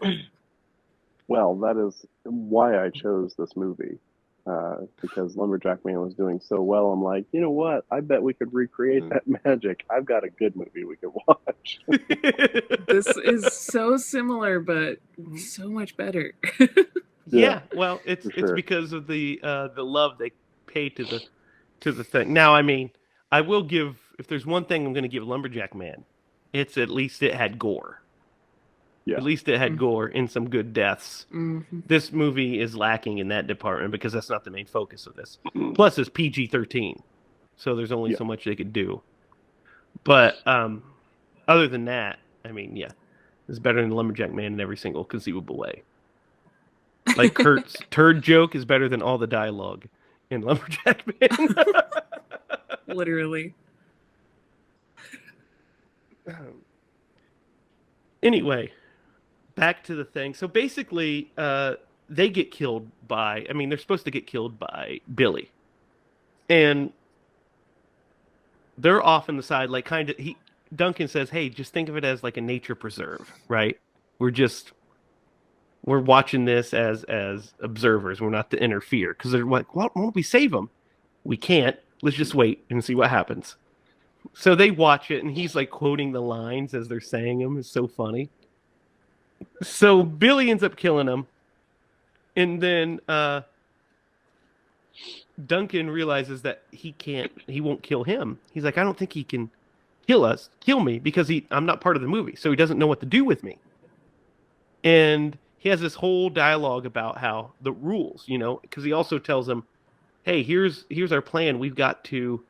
Well, that is why I chose this movie. Because Lumberjack Man was doing so well, I'm like, you know what? I bet we could recreate that magic. I've got a good movie we could watch. This is so similar, but so much better. Yeah, well, it's because of the love they pay to the thing. Now, I mean, I will give, if there's one thing I'm going to give Lumberjack Man, it's at least it had gore. Yeah. At least it had gore and some good deaths. Mm-hmm. This movie is lacking in that department because that's not the main focus of this. Plus, it's PG-13, so there's only so much they could do. But other than that, I mean, yeah, it's better than Lumberjack Man in every single conceivable way. Like Kurt's turd joke is better than all the dialogue in Lumberjack Man. Literally. Anyway, back to the thing. So basically, they get killed by, they're supposed to get killed by Billy. And they're off on the side, like Duncan says, hey, just think of it as like a nature preserve, right? We're watching this as observers. We're not to interfere because they're like, why won't we save him? We can't. Let's just wait and see what happens. So they watch it, and he's like quoting the lines as they're saying them. It's so funny. So Billy ends up killing him, and then Duncan realizes that he won't kill him. He's like, I don't think he can kill me because I'm not part of the movie, so he doesn't know what to do with me. And he has this whole dialogue about how the rules, because he also tells him, hey, here's our plan. We've got to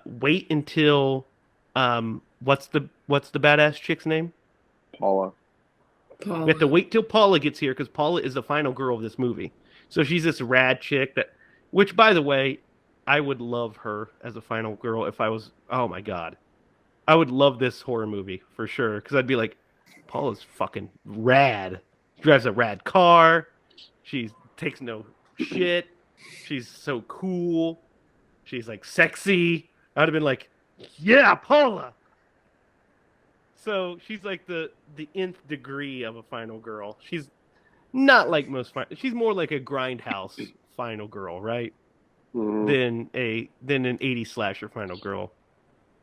wait until what's the badass chick's name? Paula. We have to wait till Paula gets here because Paula is the final girl of this movie. So she's this rad chick which by the way, I would love her as a final girl if I was. Oh my god, I would love this horror movie for sure because I'd be like, Paula's fucking rad. She drives a rad car. She takes no shit. She's so cool. She's like sexy. I'd have been like, yeah, Paula. So she's like the nth degree of a final girl. She's not like most she's more like a grindhouse final girl, right? Mm-hmm. Than an 80s slasher final girl.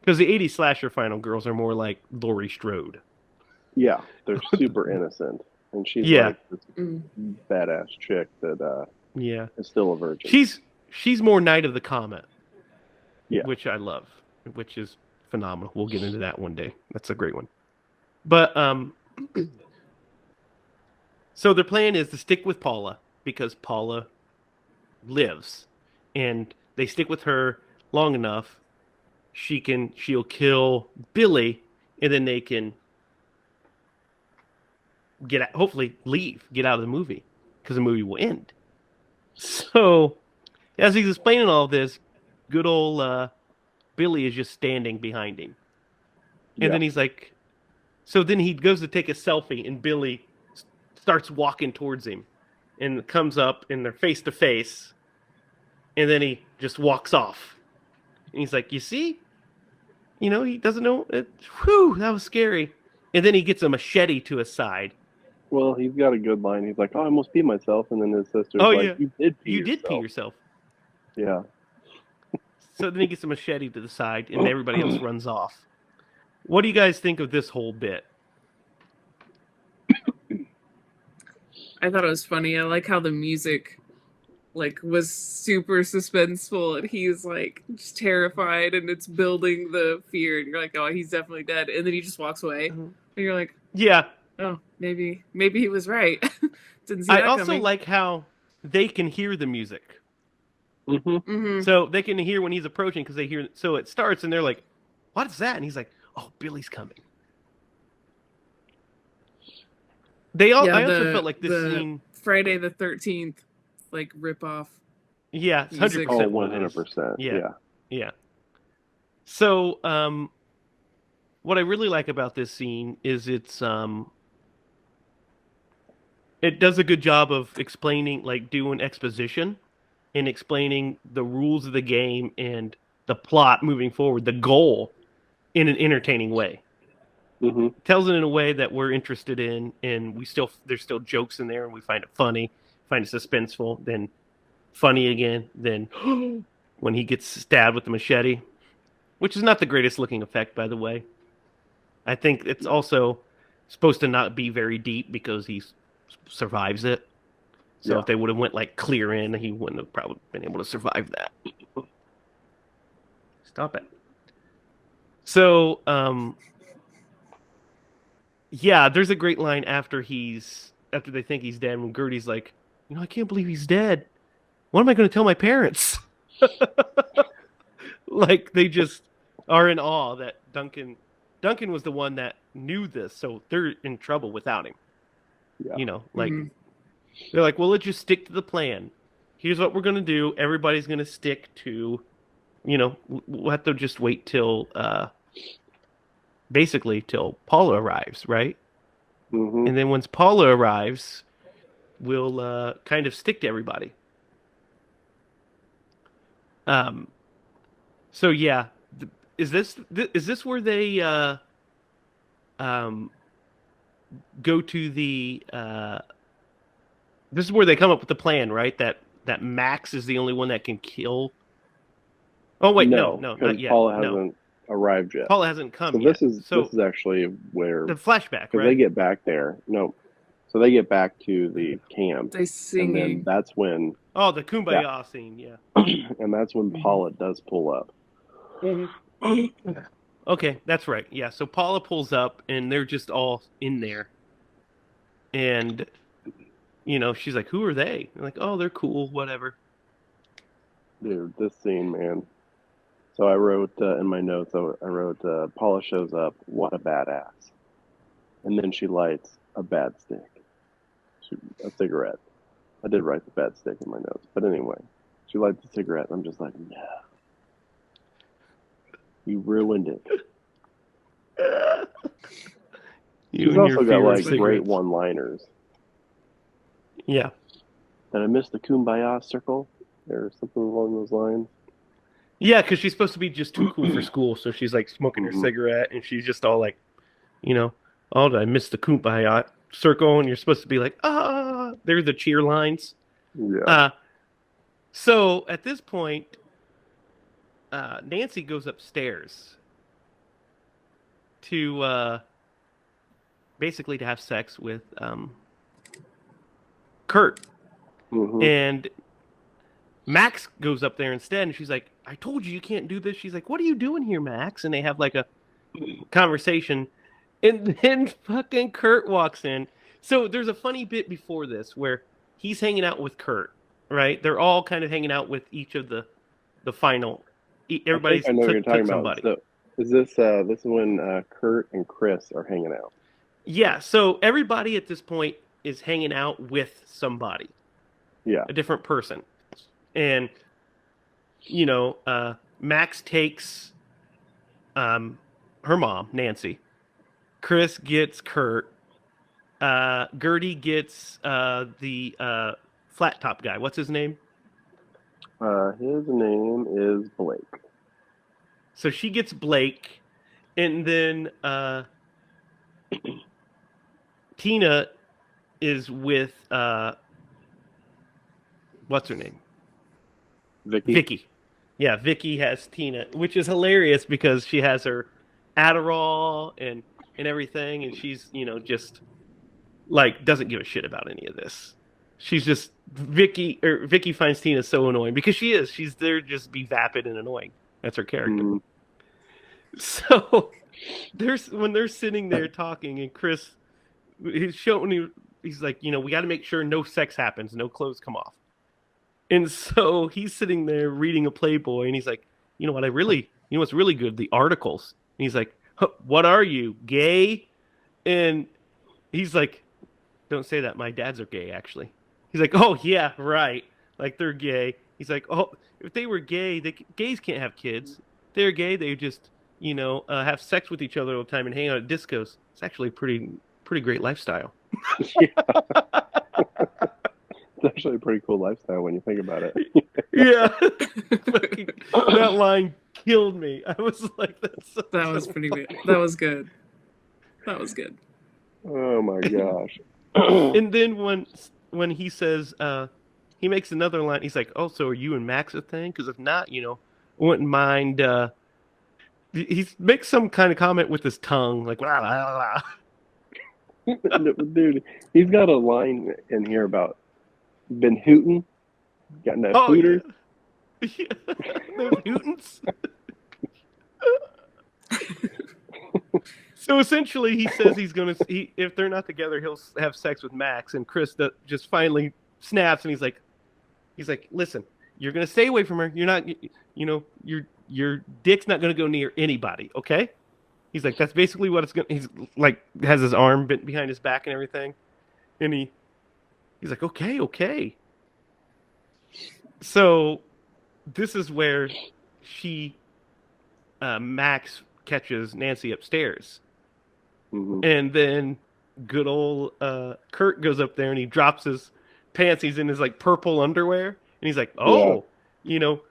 Because the 80s slasher final girls are more like Laurie Strode. Yeah, they're super innocent. And she's like this badass chick that is still a virgin. She's more Night of the Comet. Yeah. Which I love. Which is phenomenal. We'll get into that one day. That's a great one. But so their plan is to stick with Paula because Paula lives, and they stick with her long enough. She'll kill Billy, and then they can hopefully get out of the movie because the movie will end. So as he's explaining all this, good old Billy is just standing behind him. And then he's like, so then he goes to take a selfie, and Billy starts walking towards him and comes up, and they're face to face. And then he just walks off. And he's like, you see? He doesn't know. Whew, that was scary. And then he gets a machete to his side. Well, he's got a good line. He's like, I almost peed myself. And then his sister's like, you did pee yourself. Yeah. So then he gets a machete to the side, and everybody else runs off. What do you guys think of this whole bit? I thought it was funny. I like how the music was super suspenseful, and he's just terrified, and it's building the fear, and you're like, oh, he's definitely dead. And then he just walks away, and you're like, yeah, oh, maybe he was right. Didn't see that also coming. like how they can hear the music. Mm-hmm. Mm-hmm. So they can hear when he's approaching because they hear. So it starts, and they're like, "What's that?" And he's like, "Oh, Billy's coming." I also felt like this scene Friday the 13th, rip off. Yeah, it's 100%. Oh, 100%. Yeah. So, what I really like about this scene is it does a good job of explaining, doing exposition and explaining the rules of the game and the plot moving forward, the goal, in an entertaining way. Mm-hmm. Tells it in a way that we're interested in, and there's still jokes in there, and we find it funny, find it suspenseful, then funny again, then when he gets stabbed with the machete, which is not the greatest looking effect, by the way. I think it's also supposed to not be very deep because he survives it. So if they would have went clear in, he wouldn't have probably been able to survive that. Stop it. So, yeah, there's a great line after they think he's dead, when Gertie's like, I can't believe he's dead. What am I going to tell my parents? They just are in awe that Duncan was the one that knew this, so they're in trouble without him. Yeah. They're like, well, let's just stick to the plan. Here's what we're going to do. Everybody's going to stick to, we'll have to just wait till basically till Paula arrives, right? Mm-hmm. And then once Paula arrives, we'll kind of stick to everybody. So yeah, is this where they go to the. This is where they come up with the plan, right? That Max is the only one that can kill. Oh wait, no, not yet. Paula No, hasn't arrived yet. Paula hasn't come So yet. this is actually where the flashback, because right? they get back there. No, so they get back to the camp, They singing. and then that's when. Oh, the Kumbaya scene, yeah. And that's when Paula does pull up. Okay, that's right. Yeah, so Paula pulls up, and they're just all in there, and she's like, "Who are they?" They're like, "Oh, they're cool, whatever." Dude, this scene, man. So I wrote in my notes, I wrote, Paula shows up, what a badass. And then she lights a bad stick, a cigarette. I did write the bad stick in my notes. But anyway, she lights a cigarette, and I'm just like, no. You ruined it. She's also got, like, great one-liners. Yeah. Did I miss the Kumbaya circle? Or something along those lines? Yeah, because she's supposed to be just too cool for school, so she's like smoking her cigarette, and she's just all like, oh, did I miss the Kumbaya circle? And you're supposed to be like, they're the cheer lines. Yeah. So at this point, Nancy goes upstairs to basically to have sex with Kurt, and Max goes up there instead, and she's like, I told you can't do this. She's like, what are you doing here, Max? And they have like a conversation, and then fucking Kurt walks in. So there's a funny bit before this where he's hanging out with Kurt, right? They're all kind of hanging out with each of the final. Everybody's I know what you're talking somebody. About. So is this is when Kurt and Chris are hanging out? Yeah. So everybody at this point is hanging out with somebody. Yeah. A different person. And, Max takes her mom, Nancy. Chris gets Kurt. Gertie gets the flat top guy. What's his name? His name is Blake. So she gets Blake. And then Tina is with, what's her name? Vicky. Yeah, Vicky has Tina, which is hilarious because she has her Adderall and everything, and she's, just like doesn't give a shit about any of this. She's just Vicky finds Tina so annoying because she's there to just be vapid and annoying. That's her character. So when they're sitting there talking, and Chris he's like, we got to make sure no sex happens, no clothes come off. And so he's sitting there reading a Playboy, and he's like, what's really good? The articles. And he's like, what are you, gay? And he's like, don't say that. My dads are gay, actually. He's like, oh, yeah, right. Like, they're gay. He's like, oh, if they were gay, gays can't have kids. If they're gay, they just, have sex with each other all the time and hang out at discos. It's actually a pretty great lifestyle. It's actually a pretty cool lifestyle when you think about it. Yeah. That line killed me. I was like, that was pretty good. That was good. Oh my gosh. And then when he says, he makes another line, he's like, oh, so are you and Max a thing? Because if not, I wouldn't mind. He makes some kind of comment with his tongue, like, blah, blah, blah. Dude, he's got a line in here about been hooting, got no hooters. Yeah. Those hootins. So essentially, he says he's gonna. If they're not together, he'll have sex with Max. And Chris just finally snaps, and he's like, listen, you're gonna stay away from her. You're not, your dick's not gonna go near anybody. Okay? He's like, that's basically what it's gonna. He's like, has his arm bent behind his back and everything, and he's like, okay. So this is where Max catches Nancy upstairs. And then good old Kurt goes up there and he drops his pants. He's in his like purple underwear. And he's like, oh,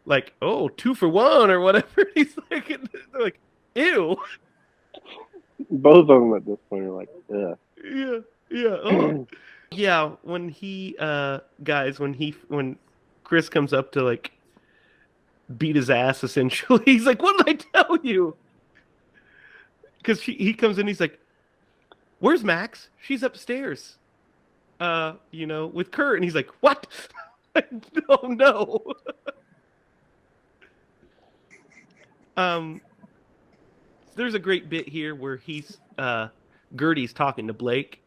like, oh, 2 for 1 or whatever. He's like, they're like, ew. Both of them at this point are like, ugh. Yeah, yeah. Oh. Yeah, when when Chris comes up to like beat his ass, essentially, he's like, "What did I tell you?" Because he comes in, he's like, "Where's Max? She's upstairs, with Kurt," and he's like, "What?" Oh no. There's a great bit here where Gertie's talking to Blake,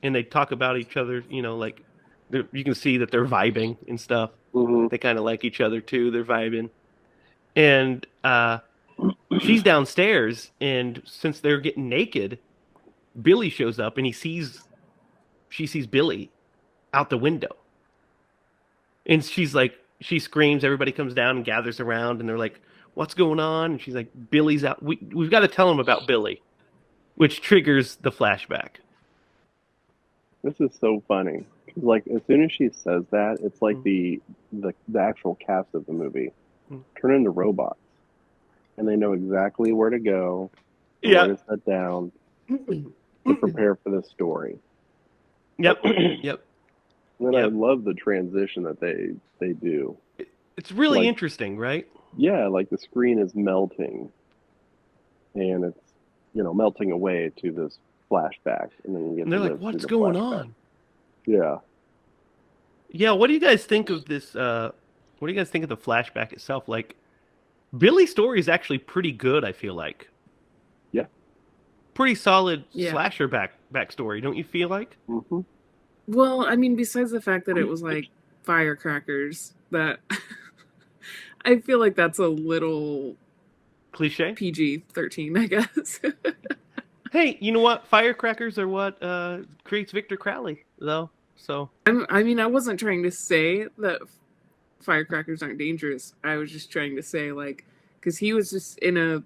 and they talk about each other. Like you can see that they're vibing and stuff. Mm-hmm. They kind of like each other too. They're vibing, and she's downstairs, and since they're getting naked, Billy shows up, and she sees Billy out the window, and she screams. Everybody comes down and gathers around, and they're like, "What's going on?" And she's like, "Billy's out. We've got to tell him about Billy," which triggers the flashback. This is so funny. Like, as soon as she says that, it's like the actual cast of the movie turn into robots, and they know exactly where to go, where to sit down to prepare for the story. Yep. Yep. And then I love the transition that they do. It's really interesting, right? Yeah, like the screen is melting, and it's melting away to this flashback, and then you get. And they're like, "What's going on?" Yeah. Yeah. What do you guys think of this? What do you guys think of the flashback itself? Like, Billy's story is actually pretty good. I feel like. Yeah. Pretty solid slasher backstory, don't you feel like? Mm-hmm. Well, I mean, besides the fact that it was like firecrackers, that I feel like that's a little cliche. PG-13, I guess. Hey, you know what? Firecrackers are what creates Victor Crowley, though. So I mean, I wasn't trying to say that firecrackers aren't dangerous. I was just trying to say, like, because he was just in a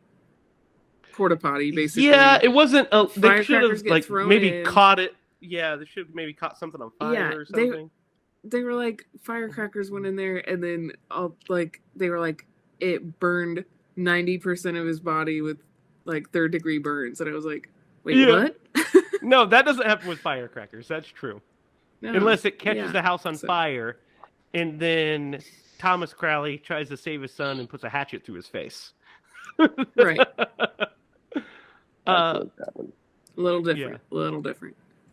porta potty, basically. Yeah, it wasn't. They should have like maybe in. caught it. Yeah, they should have maybe caught something on fire or something. They were like, firecrackers went in there, and then they were like, it burned 90% of his body with like 3rd-degree burns, and I was like, wait, what? No, that doesn't happen with firecrackers. That's true. No, unless it catches the house on fire, and then Thomas Crowley tries to save his son and puts a hatchet through his face. Right. Happened. A little different. Yeah.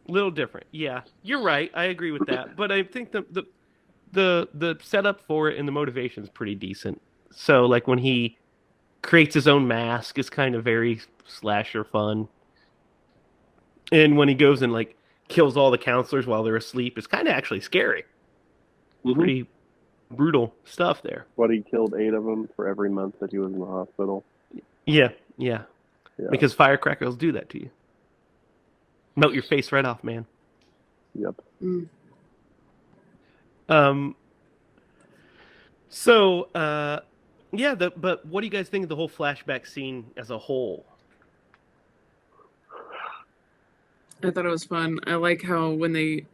Little different. Yeah, you're right. I agree with that. But I think the setup for it and the motivation is pretty decent. So like when he creates his own mask is kind of very slasher fun. And when he goes and like kills all the counselors while they're asleep, it's kind of actually scary. Mm-hmm. Pretty brutal stuff there. What, he killed 8 of them for every month that he was in the hospital? Yeah. Because firecrackers do that to you. Melt your face right off, man. Yep. So, but what do you guys think of the whole flashback scene as a whole? I thought it was fun. I like how when they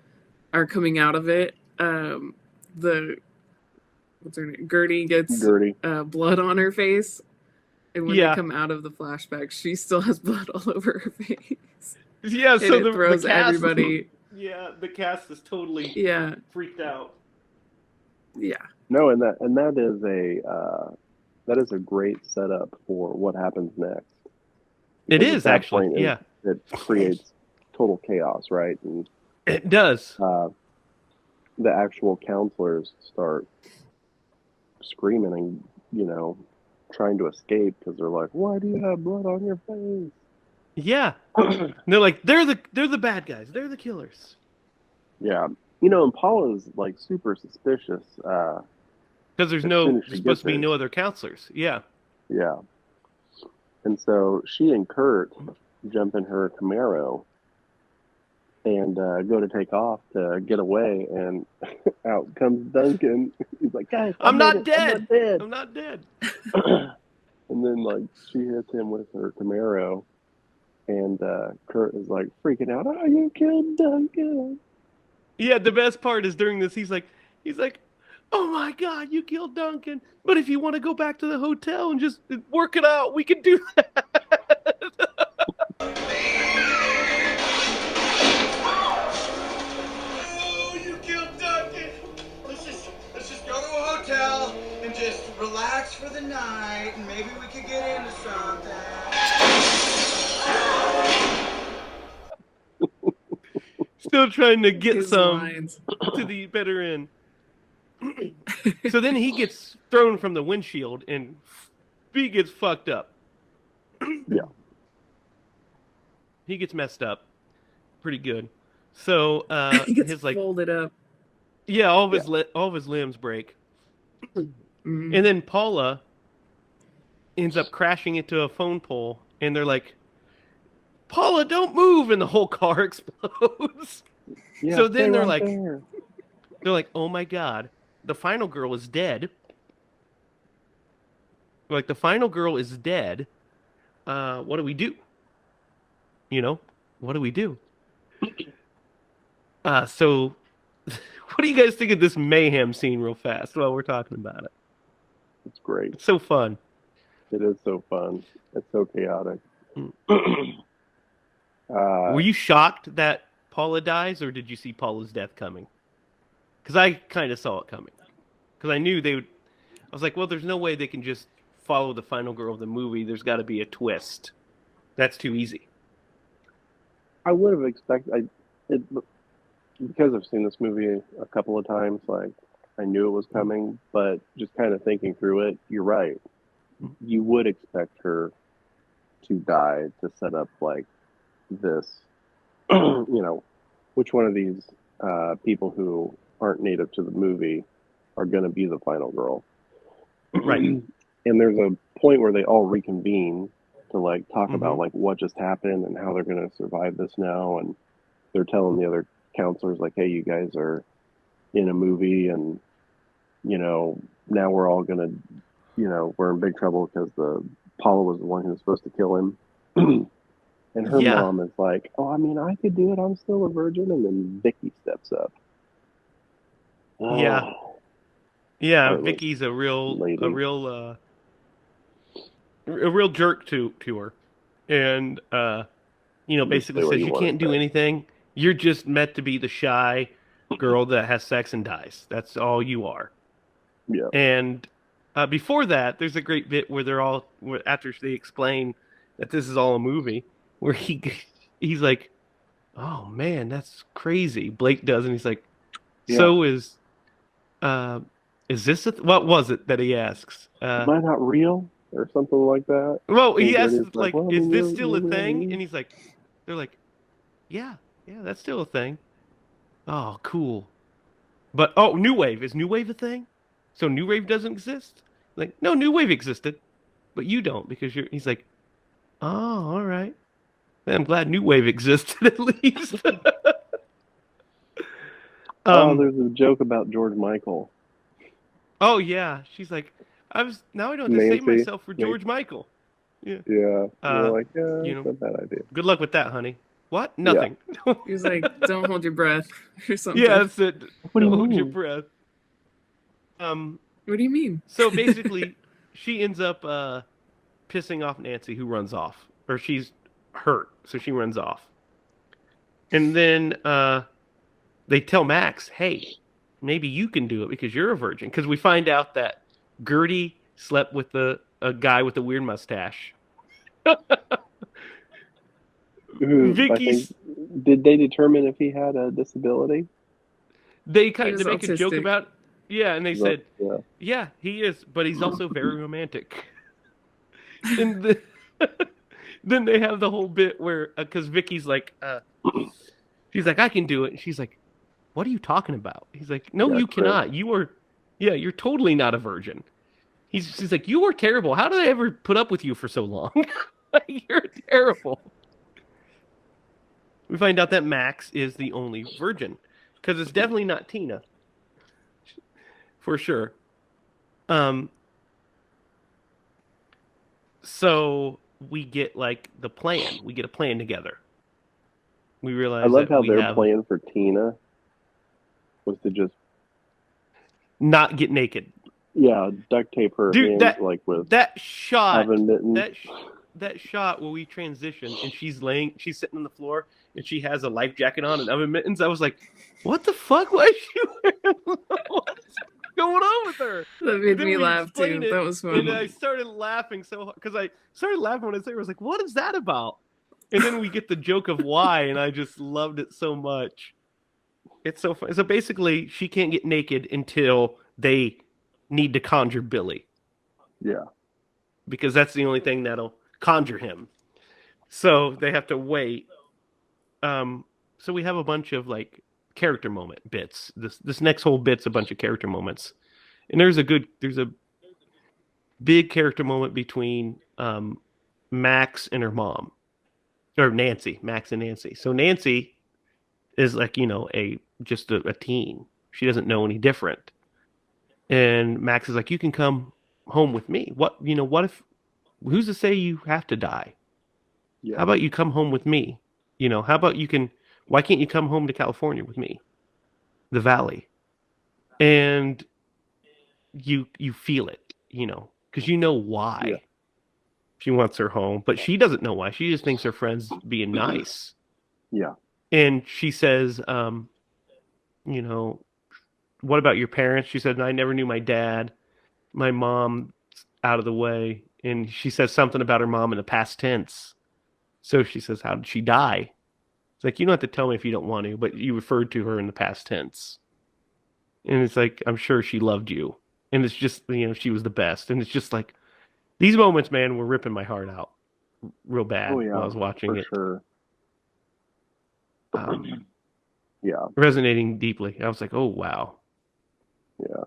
are coming out of it, what's her name? Gertie gets blood on her face. And when they come out of the flashback, she still has blood all over her face. Yeah, and so it throws the cast, everybody. Yeah, the cast is totally freaked out. Yeah. No, and that is a great setup for what happens next. It is actually, yeah. It creates total chaos, right? And it does. The actual counselors start screaming and trying to escape because they're like, "Why do you have blood on your face?" Yeah, they're like, they're the bad guys. They're the killers. Yeah, and Paula's like super suspicious because there's supposed to be no other counselors. Yeah. Yeah, and so she and Kurt jump in her Camaro and go to take off to get away, and out comes Duncan. He's like, "Guys, I'm not dead. I'm not dead." And then like she hits him with her Camaro. And Kurt is like freaking out. "Oh, you killed Duncan!" Yeah, the best part is during this, he's like, "Oh my God, you killed Duncan! But if you want to go back to the hotel and just work it out, we can do that." just relax for the night, and maybe we could get into something. Still trying to get His some lines. to the better end. So then he gets thrown from the windshield and he gets fucked up. Yeah. He gets messed up pretty good. So He gets his like folded up. yeah, all of his limbs break. Mhm. And then Paula ends up crashing into a phone pole and they're like, Paula, don't move, and the whole car explodes. Yeah, So then stay they're right like there. they're like, oh my god, the final girl is dead. Like the final girl is dead. What do we do? You know, what do we do? So what do you guys think of this mayhem scene real fast while we're talking about it? It's great. It's so fun. It is so fun. It's so chaotic. Mm. Were you shocked that Paula dies, or did you see Paula's death coming? Because I kind of saw it coming. Because I knew they would. I was like, well, there's no way they can just follow the final girl of the movie. There's got to be a twist. That's too easy. I would have expected because I've seen this movie a couple of times. Like I knew it was coming, but just kind of thinking through it, you're right. You would expect her to die to set up like this. Which one of these people who aren't native to the movie are going to be the final girl? Right. And there's a point where they all reconvene to like talk about like what just happened and how they're going to survive this now, and they're telling the other counselors like, hey, you guys are in a movie, and now we're all going to we're in big trouble because the Paula was the one who was supposed to kill him. And her mom is like, oh, I mean, I could do it, I'm still a virgin. And then Vicky steps up. Yeah. Yeah, Heartless Vicky's a real lady. a real jerk to her. And basically what says you you wanna can't do say. anything. You're just meant to be the shy girl that has sex and dies. That's all you are. Yeah. And before that, there's a great bit where after they explain that this is all a movie, where he's like, "Oh man, that's crazy." Blake does, and he's like, "So is this what was it that he asks? Am I not real?" Or something like that. Well, he And asks Gertie's like, well, I "Is mean, this still a you're thing?" really- And he's like, "They're like, yeah, that's still a thing." Oh, cool. But New Wave, is New Wave a thing? So New Wave doesn't exist? Like, no, New Wave existed, but you don't because you're. He's like, oh, all right. I'm glad New Wave existed at least. There's a joke about George Michael. Oh yeah, she's like, I don't have to save Nancy. myself for George Michael. Yeah. Yeah. You're like, yeah, it's not a bad idea. Good luck with that, honey. What? Nothing. He was like, "Don't hold your breath," or something. Yeah, that's it. What do you Don't hold mean? your breath. What do you mean? So basically, she ends up pissing off Nancy, who runs off, or she's hurt, so she runs off. And then they tell Max, "Hey, maybe you can do it because you're a virgin." Because we find out that Gertie slept with a guy with a weird mustache. Vicky's. Did they determine if he had a disability? They kind He of was make a joke autistic. about. Yeah, and they said, Yeah. "Yeah, he is, but he's also very romantic." And then they have the whole bit where because Vicky's like, she's like, "I can do it," and she's like, "What are you talking about?" He's like, "No, Yeah, you Chris. cannot. You're totally not a virgin." She's like, "You were terrible. How did I ever put up with you for so long? You're terrible." We find out that Max is the only virgin because it's definitely not Tina, for sure. So we get like the plan. We get a plan together. We realize I love that how we their have plan for Tina was to just not get naked. duct tape her Dude, hands like with that shot. oven mittens. That shot where we transition and she's sitting on the floor and she has a life jacket on and oven mittens. I was like, what the fuck was she wearing? going on with her? That made And then me we laugh explain too. it, That was and funny. I started laughing so because I started laughing when I said, I was like, what is that about? And then we get the joke of why, and I just loved it so much. It's so fun. So basically, she can't get naked until they need to conjure Billy, Yeah. because that's the only thing that'll conjure him. So they have to wait. So we have a bunch of like character moment bits. This next whole bit's a bunch of character moments, and there's a big character moment between Max and her mom, or Nancy, Max and Nancy. So Nancy is like, just a teen. She doesn't know any different. And Max is like, you can come home with me. What if, who's to say you have to die? Yeah. How about you come home with me? How about why can't you come home to California with me? The Valley. And you feel it, because why. Yeah. She wants her home, but she doesn't know why. She just thinks her friend's being nice. Yeah. And she says, what about your parents? She said, I never knew my dad. My mom's out of the way. And she says something about her mom in the past tense. So she says, how did she die? It's like, you don't have to tell me if you don't want to, but you referred to her in the past tense. And it's like, I'm sure she loved you. And it's just, she was the best. And it's just like, these moments, man, were ripping my heart out real bad Oh, yeah, while I was watching for it. sure. Yeah. Resonating deeply. I was like, oh, wow. Yeah.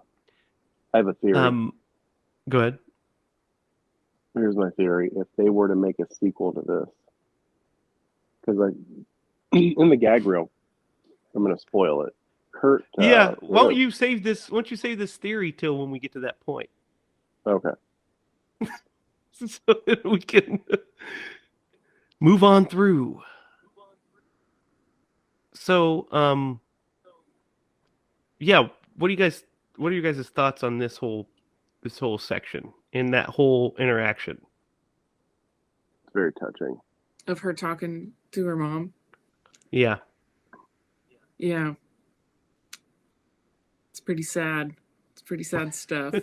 I have a theory. Go ahead. Here's my theory. If they were to make a sequel to this, because in the gag reel, I'm going to spoil it. Kurt. Yeah. Why don't you save this theory till when we get to that point? Okay. So that we can move on through. So, yeah. What are your guys' thoughts on this whole section and that whole interaction? It's very touching. Of her talking to her mom. Yeah. Yeah. It's pretty sad. It's pretty sad stuff.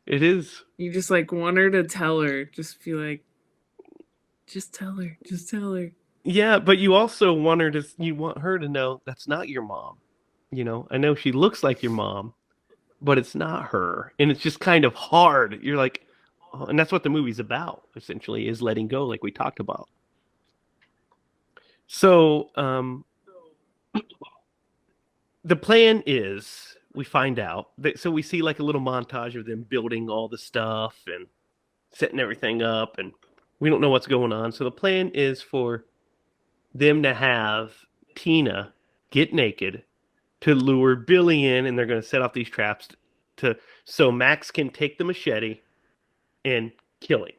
It is. You just like want her to tell her. Just feel like, just tell her. Just tell her. Yeah, but you also want her to know that's not your mom. I know she looks like your mom, but it's not her. And it's just kind of hard. You're like, oh, and that's what the movie's about, essentially, is letting go, like we talked about. So, the plan is, we find out that, so we see like a little montage of them building all the stuff and setting everything up, and we don't know what's going on. So the plan is for them to have Tina get naked to lure Billy in, and they're going to set off these traps so Max can take the machete and kill him.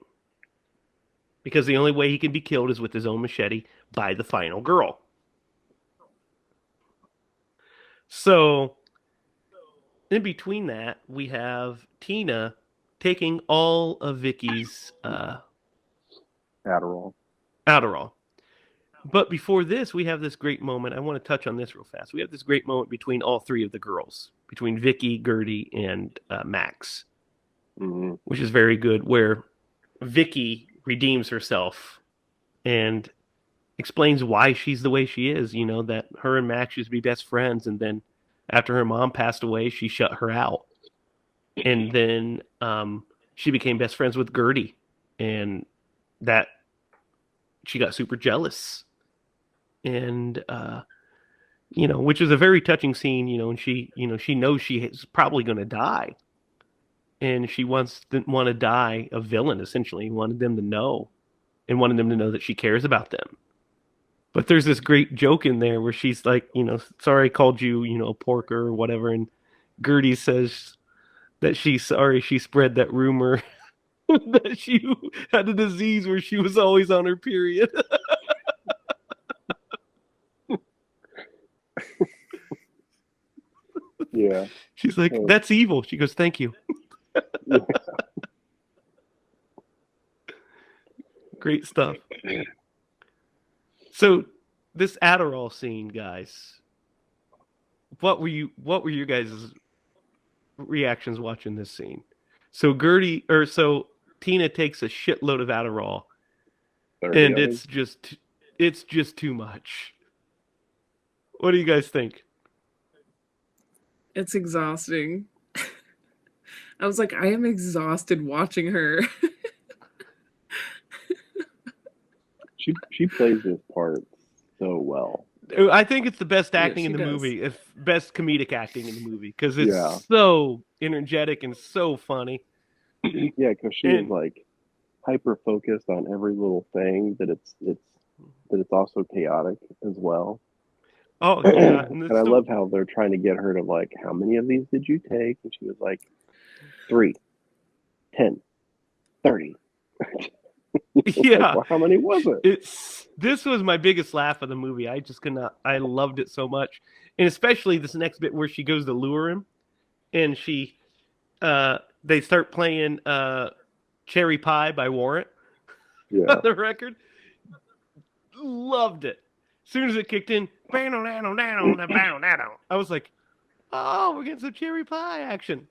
Because the only way he can be killed is with his own machete by the final girl. So, in between that, we have Tina taking all of Vicky's Adderall. But before this, we have this great moment. I want to touch on this real fast. We have this great moment between all three of the girls, between Vicky, Gertie, and Max, which is very good, where Vicky redeems herself and explains why she's the way she is, that her and Max used to be best friends, and then after her mom passed away, she shut her out. And then she became best friends with Gertie, and that she got super jealous. And which is a very touching scene, and she knows she is probably going to die, and she didn't want to die a villain, essentially. Wanted them to know, and wanted them to know that she cares about them. But there's this great joke in there where she's like, sorry I called you, a porker or whatever, and Gertie says that she's sorry she spread that rumor that she had a disease where she was always on her period. Yeah. She's like, that's evil. She goes, thank you. Yeah. Great stuff. So this Adderall scene, guys, what were your guys' reactions watching this scene. So Tina takes a shitload of Adderall, 30 and of them. it's just too much. What do you guys think? It's exhausting. I was like, I am exhausted watching her. She plays this part so well. I think it's the best acting she in the does. movie. It's best comedic acting in the movie because it's Yeah. so energetic and so funny. Yeah, because she is And like hyper focused on every little thing, that it's also chaotic as well. oh yeah, And I love how they're trying to get her to like, how many of these did you take? And she was like, 3, 10, 30. yeah. Like, well, how many was it? This was my biggest laugh of the movie. I just could not. I loved it so much, and especially this next bit where she goes to lure him, and they start playing "Cherry Pie" by Warrant Yeah. on the record. Loved it. As soon as it kicked in, I was like, "Oh, we're getting some Cherry Pie action,"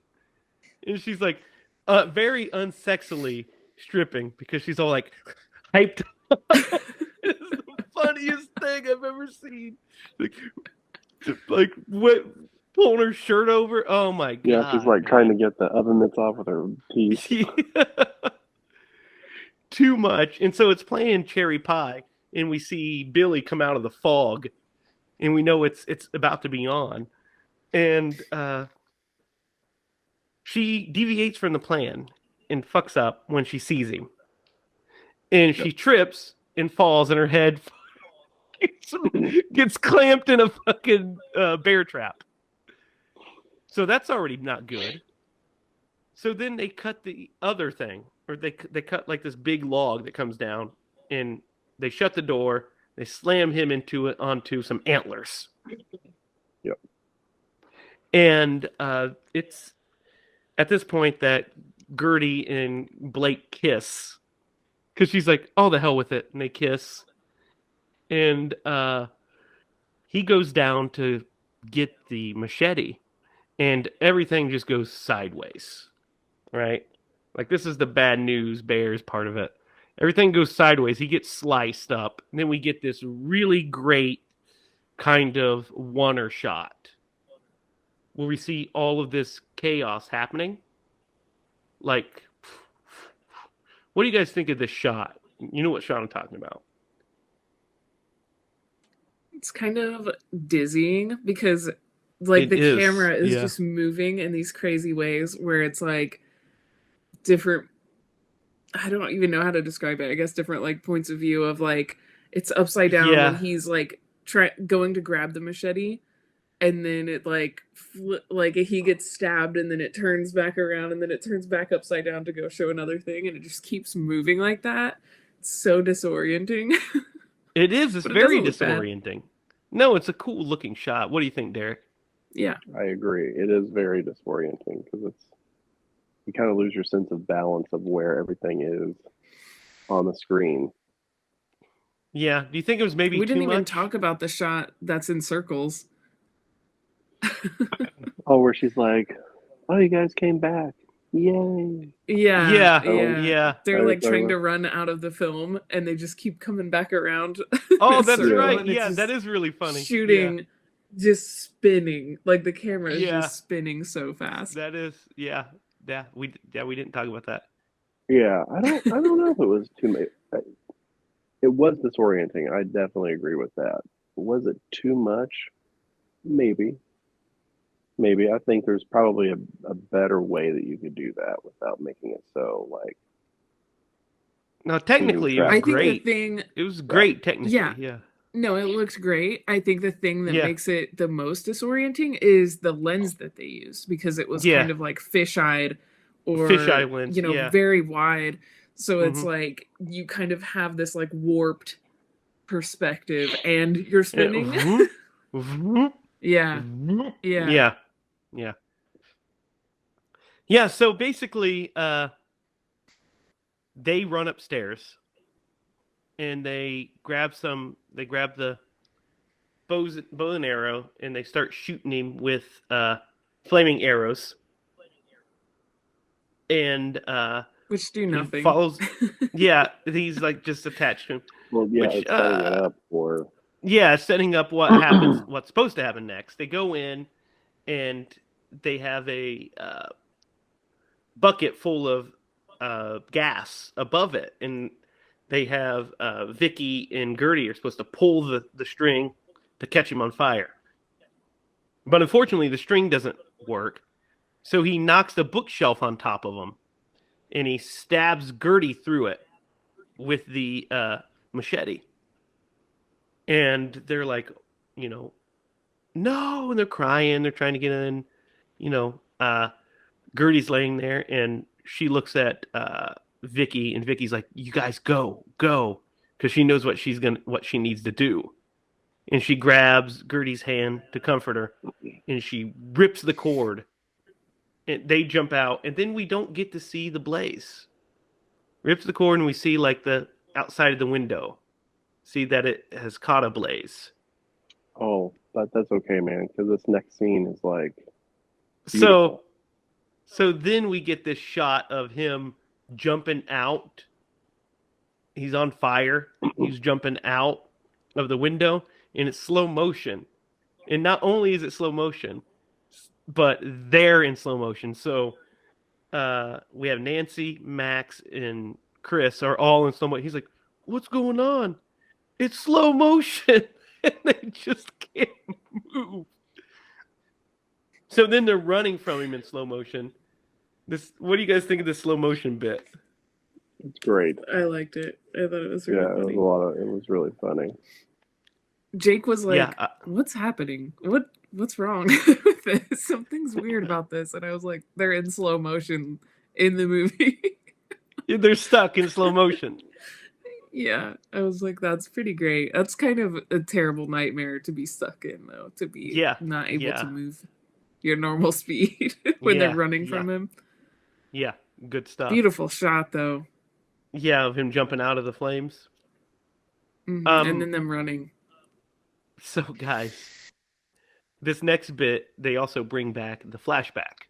and she's like, very unsexily stripping because she's all like hyped. It's the funniest thing I've ever seen. Like what, pulling her shirt over. Oh my god! Yeah, she's like trying to get the oven mitts off with her teeth. Too much, and so it's playing Cherry Pie, and we see Billy come out of the fog, and we know it's about to be on, and she deviates from the plan and fucks up when she sees him, and she trips and falls, and her head gets clamped in a fucking bear trap. So that's already not good. So then they cut the other thing, or they cut like this big log that comes down, and they shut the door. They slam him onto some antlers. Yep. And it's at this point that Gertie and Blake kiss, because she's like, "Oh, the hell with it," and they kiss. And he goes down to get the machete, and everything just goes sideways, right? Like, this is the bad news bears part of it. Everything goes sideways. He gets sliced up, and then we get this really great kind of oneer shot where we see all of this chaos happening. Like, what do you guys think of this shot? You know what shot I'm talking about. It's kind of dizzying because like the camera is just moving in these crazy ways where it's like different, I don't even know how to describe it. I guess different like points of view of like it's upside down when he's like going to grab the machete, and then it like he gets stabbed, and then it turns back around, and then it turns back upside down to go show another thing, and it just keeps moving like that. It's so disorienting. It is. It's very disorienting. No, it's a cool looking shot. What do you think, Derek? Yeah, I agree. It is very disorienting because you kind of lose your sense of balance of where everything is on the screen. Yeah. Do you think it was maybe we didn't too even much? talk about the shot that's in circles. Oh, where she's like, "Oh, you guys came back. Yay." Yeah. They're like trying to run out of the film, and they just keep coming back around. Oh, that's right. Yeah, that is really funny. Shooting, just spinning. Like the camera is just spinning so fast. That is, yeah. We didn't talk about that. Yeah, I don't know if it was too much. It was disorienting. I definitely agree with that. Was it too much? Maybe. I think there's probably a better way that you could do that without making it so like. No, technically, it was great. It was great technically. Yeah. No, it looks great. I think the thing that makes it the most disorienting is the lens that they used, because it was kind of like fisheye lens, very wide. So it's like you kind of have this like warped perspective, and you're spinning. Yeah. So basically, they run upstairs, and they grab the bow and arrow, and they start shooting him with flaming arrows. and Which do he nothing. follows. Yeah, he's like just attached to him. Well, yeah, Which it's setting it up for. yeah, setting up what happens, what's supposed to happen next. They go in and they have a bucket full of gas above it, and they have Vicky and Gertie are supposed to pull the string to catch him on fire. But unfortunately, the string doesn't work, so he knocks the bookshelf on top of him, and he stabs Gertie through it with the machete. And they're like, you know, no, and they're crying. They're trying to get in. You know, Gertie's laying there, and she looks at Vicky, and Vicky's like, "You guys go, go," because she knows what she needs to do. And she grabs Gertie's hand to comfort her, and she rips the cord. And they jump out, and then we don't get to see the blaze. Rips the cord, and we see like the outside of the window. See that it has caught a blaze. Oh, that's okay, man, because this next scene is like So, beautiful. so then we get this shot of him jumping out. He's on fire. He's jumping out of the window, and it's slow motion. And not only is it slow motion, but they're in slow motion. So we have Nancy, Max, and Chris are all in slow motion. He's like, "What's going on? It's slow motion," and they just can't move. So then they're running from him in slow motion. What do you guys think of this slow motion bit? It's great. I liked it. I thought it was really Yeah, funny. it was really funny. Jake was like, Yeah, "What's happening? What's wrong with this? Something's weird about this." And I was like, "They're in slow motion in the movie." they're stuck in slow motion. Yeah, I was like, "That's pretty great." That's kind of a terrible nightmare to be stuck in, though, to be Yeah, not able yeah. to move your normal speed when Yeah, they're running yeah. from him. Yeah, good stuff. Beautiful shot, though. Yeah, of him jumping out of the flames. And then them running. So, guys, this next bit, they also bring back the flashback.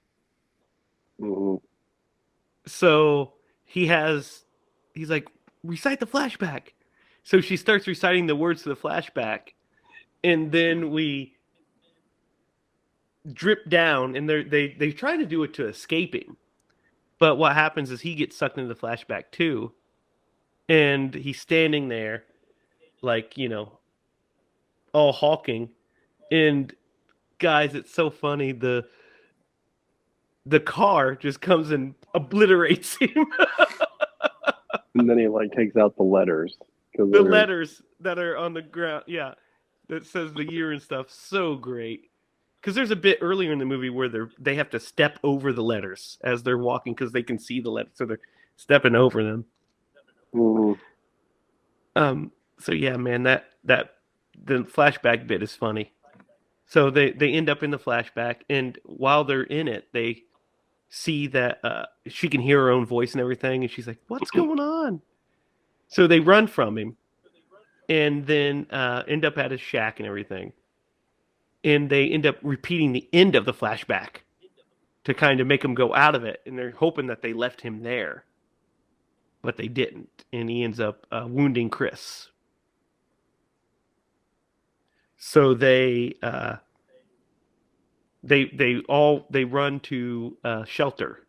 Hmm. So he's like, recite the flashback. So she starts reciting the words to the flashback, and then we drip down, and they try to do it to escape him. But what happens is he gets sucked into the flashback too, and he's standing there, like, all hawking. And guys, it's so funny. The car just comes and obliterates him. And then he like takes out the letters. The letters that are on the ground, yeah, that says the year and stuff. So great. Because there's a bit earlier in the movie where they have to step over the letters as they're walking because they can see the letters, so they're stepping over them. Mhm. So yeah, man, that the flashback bit is funny. So they end up in the flashback, and while they're in it, they see that she can hear her own voice and everything, and she's like, "What's going on?" So they run from him, and then end up at his shack and everything. And they end up repeating the end of the flashback to kind of make him go out of it, and they're hoping that they left him there, but they didn't, and he ends up wounding Chris. So they run to shelter,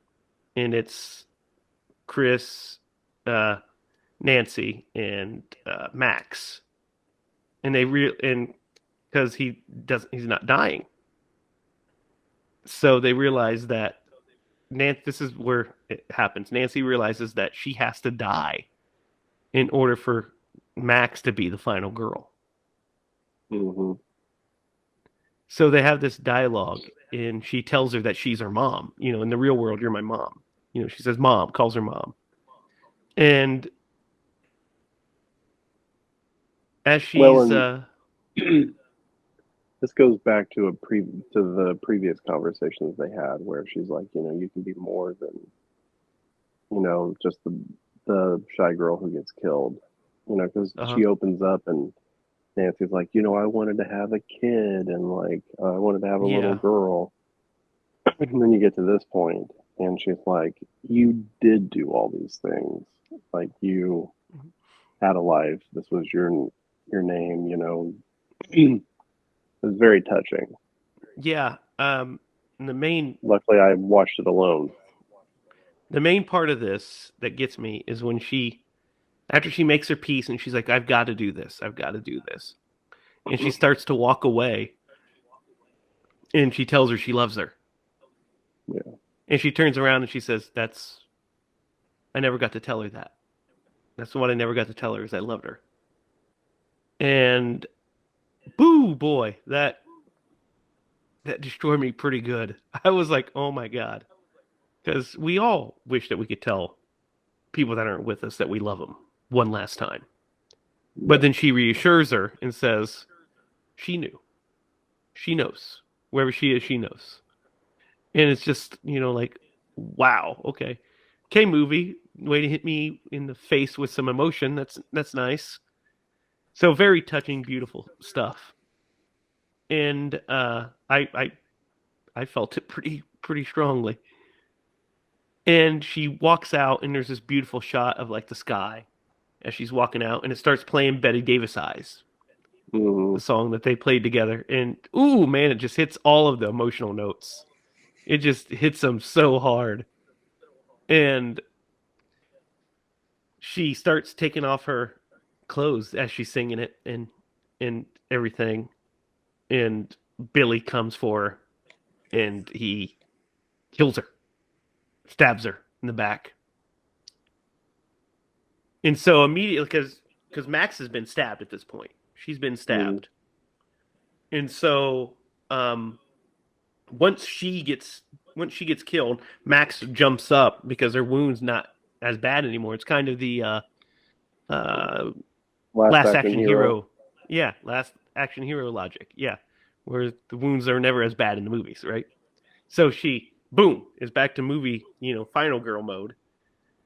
and it's Chris, Nancy, and Max, and because he's not dying, so they realize that this is where it happens. Nancy realizes that she has to die in order for Max to be the final girl. Mm-hmm. So they have this dialogue, and she tells her that she's her mom. In the real world, you're my mom. She says mom, calls her mom. And as she's... this goes back to the previous conversations they had where she's like, you can be more than, just the shy girl who gets killed, because she opens up and Nancy's like, I wanted to have a kid and like I wanted to have a little girl. And then you get to this point And she's like, you did do all these things. Like, you had a life. This was your name, you know. It was very touching. Yeah. The main Luckily, I watched it alone. part of this that gets me is when after she makes her peace and she's like, I've got to do this. I've got to do this. And she starts to walk away and she tells her she loves her. Yeah. And she turns around and she says, I never got to tell her that. That's what I never got to tell her is I loved her. And boo boy, that destroyed me pretty good. I was like, oh my God. Because we all wish that we could tell people that aren't with us that we love them one last time. But then she reassures her and says, she knew. She knows. Wherever she is, she knows. And it's just, like, wow, okay. Okay, movie, way to hit me in the face with some emotion. That's nice. So very touching, beautiful stuff. And I felt it pretty strongly. And she walks out, and there's this beautiful shot of like the sky as she's walking out, and it starts playing Betty Davis Eyes, the song that they played together. And ooh, man, it just hits all of the emotional notes. It just hits them so hard. And she starts taking off her clothes as she's singing it and everything. And Billy comes for her and he kills her, stabs her in the back. And so immediately, because Max has been stabbed at this point, she's been stabbed. And so once she gets killed, Max jumps up because her wound's not as bad anymore. It's kind of the last action hero. Yeah, last action hero logic. Yeah, where the wounds are never as bad in the movies, right? So she, boom, is back to movie, final girl mode.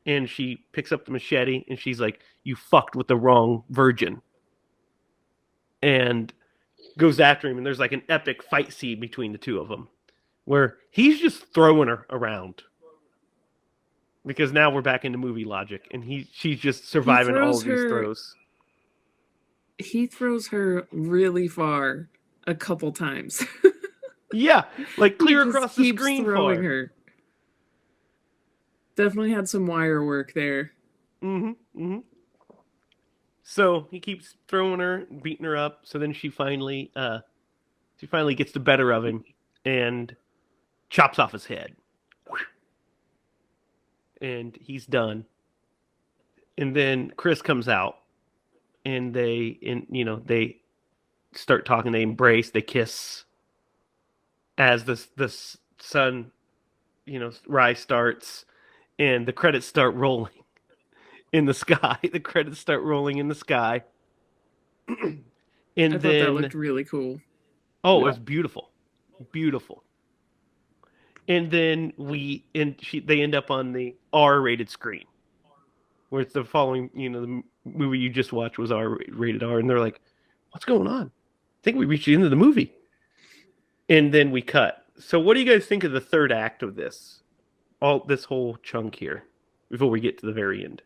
And she picks up the machete and she's like, you fucked with the wrong virgin. And goes after him. And there's like an epic fight scene between the two of them where he's just throwing her around. Because now we're back into movie logic and she's just surviving all of these throws. He throws her really far a couple times. Yeah, like clear across the screen throwing her. Definitely had some wire work there. So he keeps throwing her, beating her up. So then she finally gets the better of him and chops off his head. And he's done. And then Chris comes out, and they start talking. They embrace, they kiss. As the sun, rise starts, and the credits start rolling in the sky. The credits start rolling in the sky. And I thought that looked really cool. Oh, yeah. It was beautiful, beautiful. And then they end up on the R-rated screen, where it's the following. The movie you just watched was rated R, and they're like, "What's going on? I think we reached the end of the movie." And then we cut. So what do you guys think of the third act of this? This whole chunk here, before we get to the very end.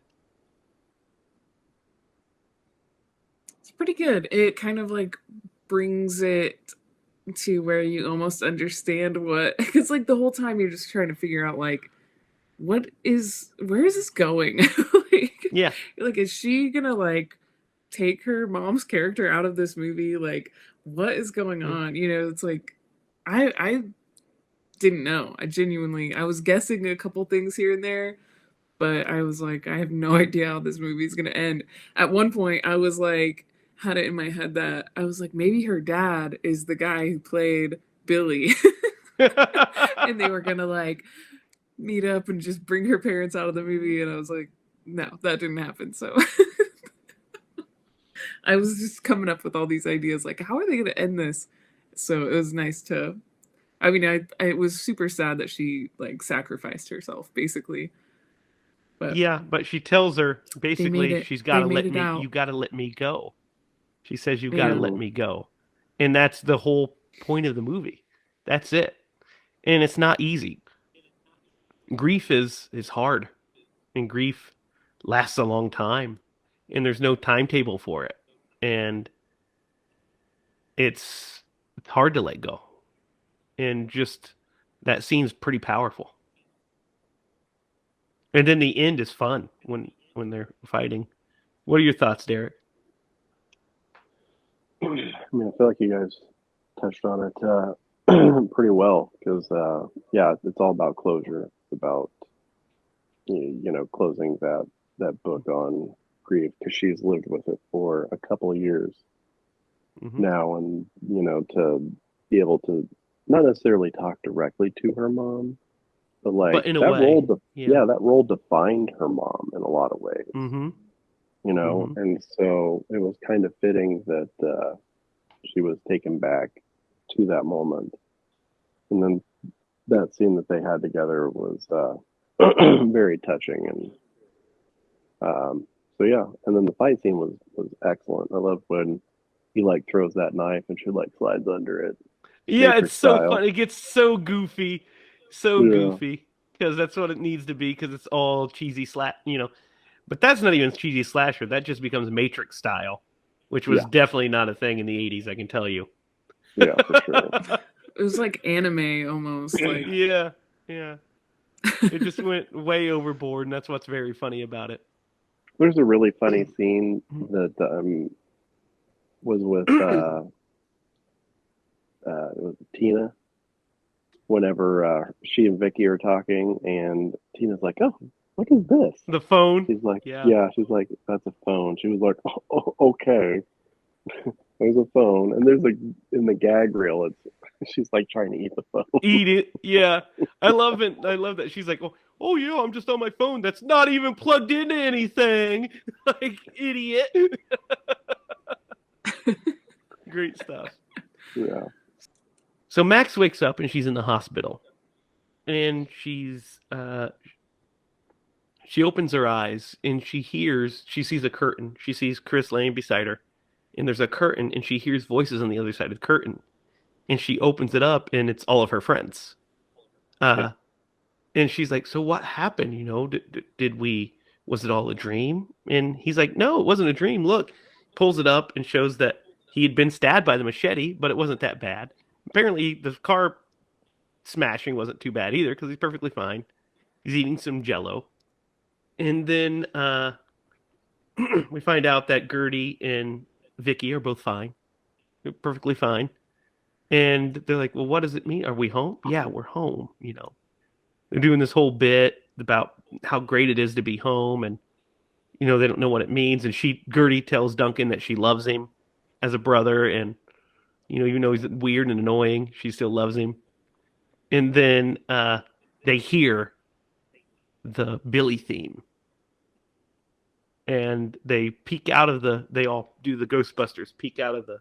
It's pretty good. It kind of like brings it to where you almost understand because like the whole time you're just trying to figure out like, where is this going? Yeah. Like, is she gonna like take her mom's character out of this movie? Like, what is going on? It's like, I didn't know. I was guessing a couple things here and there, but I was like, I have no idea how this movie is going to end. At one point, I was like, had it in my head that I was like, maybe her dad is the guy who played Billy. And they were going to like meet up and just bring her parents out of the movie. And I was like, no, that didn't happen. So I was just coming up with all these ideas. Like, how are they going to end this? So it was nice to, I was super sad that she like sacrificed herself basically. But yeah, but she tells her basically she's got to you got to let me go. She says, you've got to let me go. And that's the whole point of the movie. That's it. And it's not easy. grief is hard, and grief lasts a long time, and there's no timetable for it, and it's hard to let go, and just that scene's pretty powerful. And then the end is fun when they're fighting. What are your thoughts, Derek? I mean, I feel like you guys touched on it pretty well because, yeah, it's all about closure. It's about closing that book on grief because she's lived with it for a couple of years now, and to be able to not necessarily talk directly to her mom, but like But in a that way, role, yeah. that role defined her mom in a lot of ways. And so it was kind of fitting that she was taken back to that moment, and then that scene that they had together was very touching, and so yeah. And then the fight scene was excellent. I love when he like throws that knife and she like slides under it. Yeah, Matrix it's so style. fun. It gets so goofy, because that's what it needs to be. Because it's all cheesy But that's not even cheesy slasher. That just becomes Matrix style, which was definitely not a thing in the '80s. I can tell you. Yeah, for sure. It was like anime almost. Like yeah. It just went way overboard, and that's what's very funny about it. There's a really funny scene that was with it was Tina. Whenever she and Vicky are talking, and Tina's like, "Oh, what is this?" The phone. She's like, Yeah. She's like, "That's a phone." She was like, "Oh, okay." There's a phone, and there's like in the gag reel, she's like trying to eat the phone. Eat it. Yeah. I love it. I love that. She's like, oh yeah, I'm just on my phone. That's not even plugged into anything. Like, idiot. Great stuff. Yeah. So Max wakes up and she's in the hospital. And she opens her eyes and she sees a curtain. She sees Chris laying beside her. And there's a curtain and she hears voices on the other side of the curtain. And she opens it up and it's all of her friends. And she's like, so what happened? Was it all a dream? And he's like, no, it wasn't a dream. Look, pulls it up and shows that he had been stabbed by the machete, but it wasn't that bad. Apparently the car smashing wasn't too bad either because he's perfectly fine. He's eating some Jello. And then we find out that Gertie and Vicky are both fine. They're perfectly fine. And they're like, well, what does it mean? Are we home? Yeah, we're home. They're doing this whole bit about how great it is to be home. And, they don't know what it means. And Gertie tells Duncan that she loves him as a brother. And, even though he's weird and annoying, she still loves him. And then they hear the Billy theme. And they they all do the Ghostbusters, peek out of the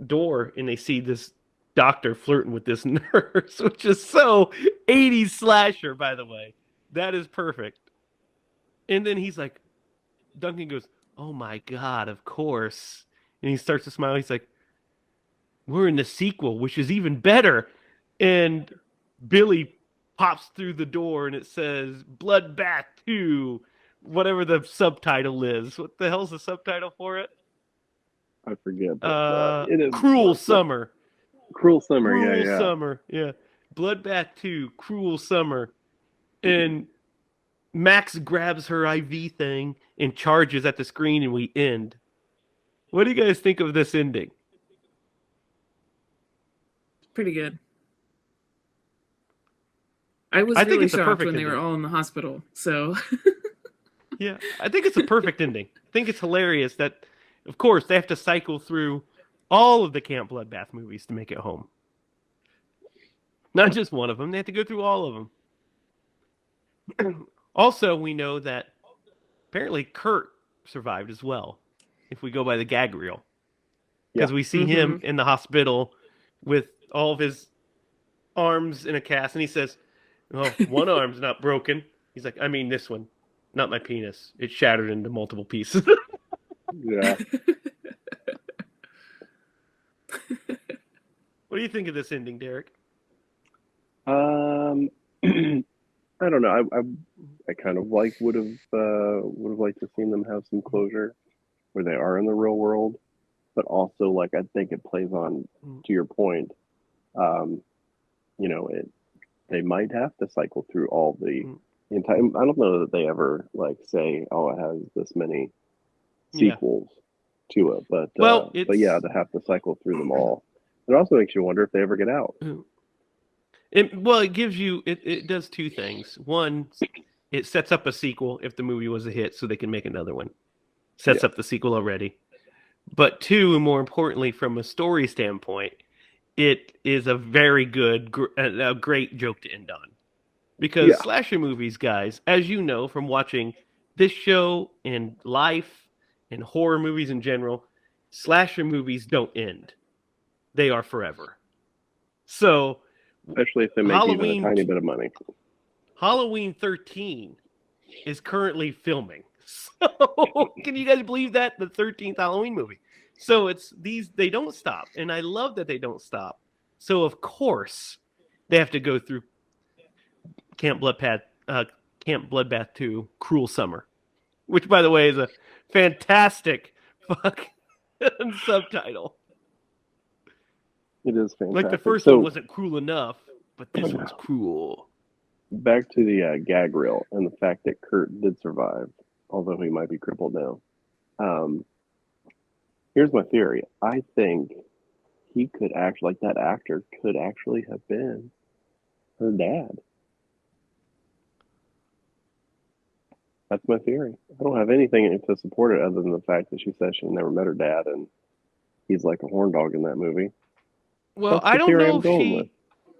door, and they see this doctor flirting with this nurse, which is so 80s slasher, by the way. That is perfect. And then he's like, Duncan goes, oh my God, of course. And he starts to smile. He's like, we're in the sequel, which is even better. And Billy pops through the door and it says Bloodbath 2, whatever the subtitle is. What the hell's the subtitle for it? I forget. But, it is Cruel Summer. Cruel Summer, Cruel yeah. Summer, yeah. Bloodbath 2, Cruel Summer. And Max grabs her IV thing and charges at the screen and we end. What do you guys think of this ending? pretty good. I was think really it's a shocked perfect when they were ending. all in the hospital. So Yeah, I think it's a perfect ending. I think it's hilarious that, of course, they have to cycle through all of the Camp Bloodbath movies to make it home. Not just one of them. They have to go through all of them. Also, we know that apparently Kurt survived as well, if we go by the gag reel. Because we see him in the hospital with all of his arms in a cast, and he says, oh, one arm's not broken. He's like, I mean this one, not my penis. It's shattered into multiple pieces. Yeah. What do you think of this ending, Derek? I don't know. I kind of like would have liked to seen them have some closure where they are in the real world, but also like I think it plays on to your point. Um, you know, they might have to cycle through all the entire. I don't know that they ever like say, "Oh, it has this many Yeah. sequels to it," Well, but yeah, to have to cycle through them all. It also makes you wonder if they ever get out. it gives you it does two things. One, it sets up a sequel if the movie was a hit, so they can make another one. Sets Yeah, up the sequel already. But two, and more importantly, from a story standpoint, it is a very a great joke to end on. Because yeah, slasher movies, guys, as you know from watching this show and life and horror movies in general, slasher movies don't end. They are forever. So especially if they make even a Halloween tiny bit of money. Halloween 13 is currently filming. So can you guys believe that? The 13th Halloween movie. So they don't stop. And I love that they don't stop. So of course they have to go through Camp Bloodbath Camp Bloodbath 2 Cruel Summer, which by the way is a fantastic fuck subtitle. It is Like the fantastic. first one So wasn't cruel enough, but this one's cruel. back to the gag reel and the fact that Kurt did survive, although he might be crippled now. Um, Here's my theory. I think he could actually, like that actor, could actually have been her dad. That's my theory. I don't have anything to support it other than the fact that she says she never met her dad and he's like a horn dog in that movie. Well, That's the theory I'm going with.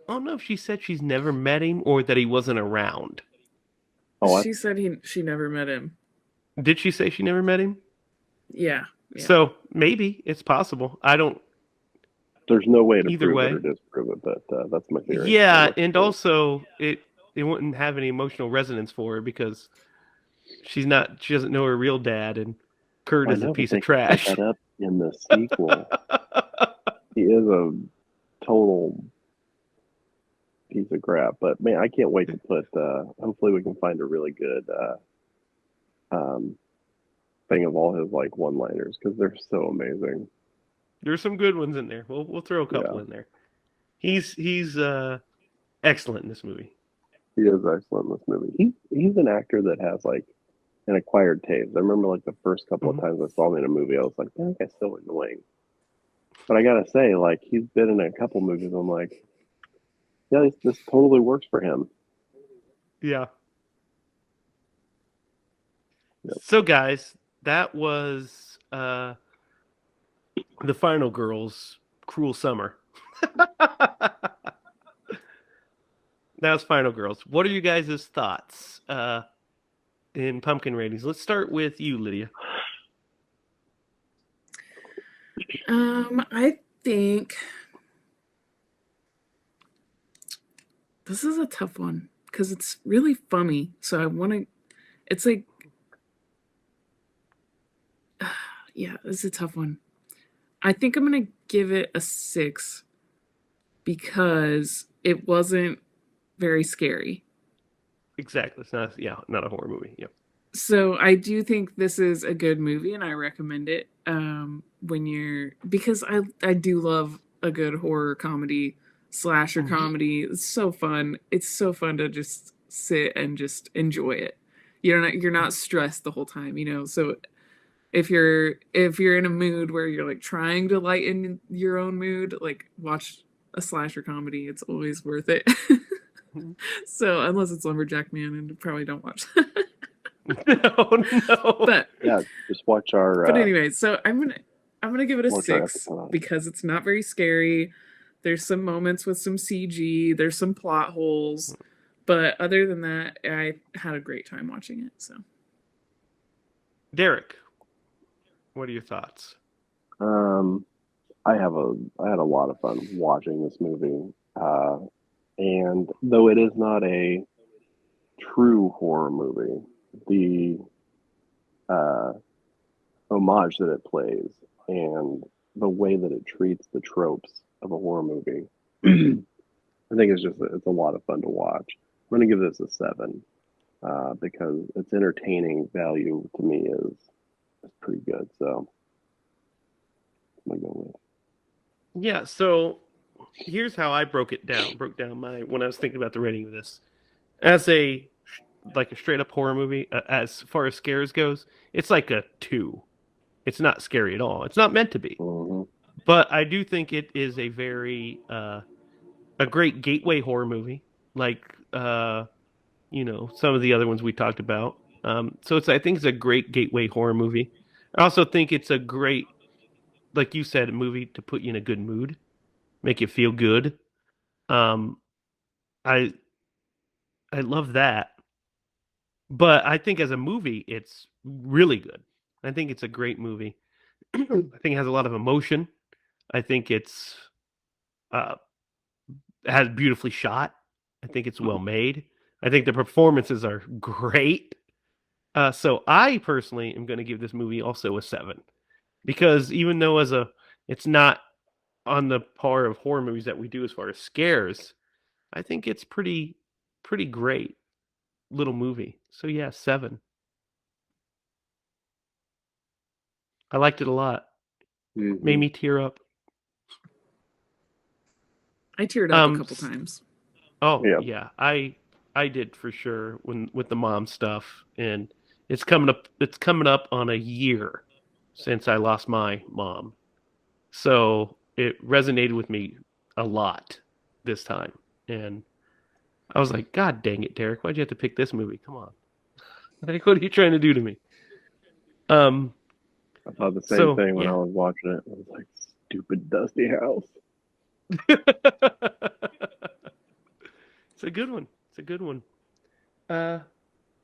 I don't know if she said she's never met him or that he wasn't around. Oh, She said she never met him. Did she say she never met him? Yeah. So maybe it's possible. I don't. there's no way to Either prove way. it or disprove it, but that's my theory. Yeah, and also it wouldn't have any emotional resonance for her because she doesn't know her real dad, and Kurt is a piece of trash. Set that up in the sequel. He is a total piece of crap, but man, I can't wait to put. Hopefully, we can find a really good um, thing of all his like one-liners because they're so amazing. There's some good ones in there. We'll throw a couple in there. He's excellent in this movie. He is excellent in this movie. He's an actor that has like an acquired taste. I remember like the first couple of times I saw him in a movie, I was like, that guy's so annoying. But I gotta say, like he's been in a couple movies. I'm like, yeah, this totally works for him. Yeah. Yep. So guys, that was the Final Girls Cruel Summer. That was Final Girls. What are you guys' thoughts in pumpkin ratings? Let's start with you, Lydia. I think this is a tough one because it's really funny. So I want to. It's like, yeah, it's a tough one. I think I'm gonna give it a 6 because it wasn't very scary. Exactly. It's not a horror movie. Yep. So I do think this is a good movie, and I recommend it. Because I do love a good horror comedy, slasher comedy. It's so fun. It's so fun to just sit and just enjoy it. You're not stressed the whole time, So if you're in a mood where you're like trying to lighten your own mood, like watch a slasher comedy. It's always worth it. So unless it's Lumberjack Man, and probably don't watch that. No. But yeah, just watch our. But anyway, so I'm gonna give it a 6 because it's not very scary. There's some moments with some CG. There's some plot holes, but other than that, I had a great time watching it. So, Derek, what are your thoughts? I had a lot of fun watching this movie, and though it is not a true horror movie, the homage that it plays and the way that it treats the tropes of a horror movie, I think it's a lot of fun to watch. going to give this a 7 because its entertaining value to me is pretty good. So I'm going to go with. Yeah, so here's how I broke down when I was thinking about the rating of this. As a straight up horror movie, as far as scares goes, it's like a 2. It's not scary at all. It's not meant to be. Mm-hmm. But I do think it is a very a great gateway horror movie, like some of the other ones we talked about. So I think it's a great gateway horror movie. I also think it's a great, like you said, a movie to put you in a good mood, make you feel good. Um, I I love that. But I think as a movie, it's really good. I think it's a great movie. I think it has a lot of emotion. I think it's uh, has beautifully shot. I think it's well made. I think the performances are great. So I personally am going to give this movie also a 7 because even though it's not on the par of horror movies that we do as far as scares, I think it's pretty great little movie. So yeah, 7. I liked it a lot. Mm-hmm. Made me tear up. I teared up a couple times. Oh yeah, I did for sure with the mom stuff, and it's coming up on a year since I lost my mom, so it resonated with me a lot this time, and I was like, God dang it, Derek, why'd you have to pick this movie? Come on, like what are you trying to do to me? I thought the same thing when I was watching it. I was like, stupid dusty house. It's a good one. It's a good one.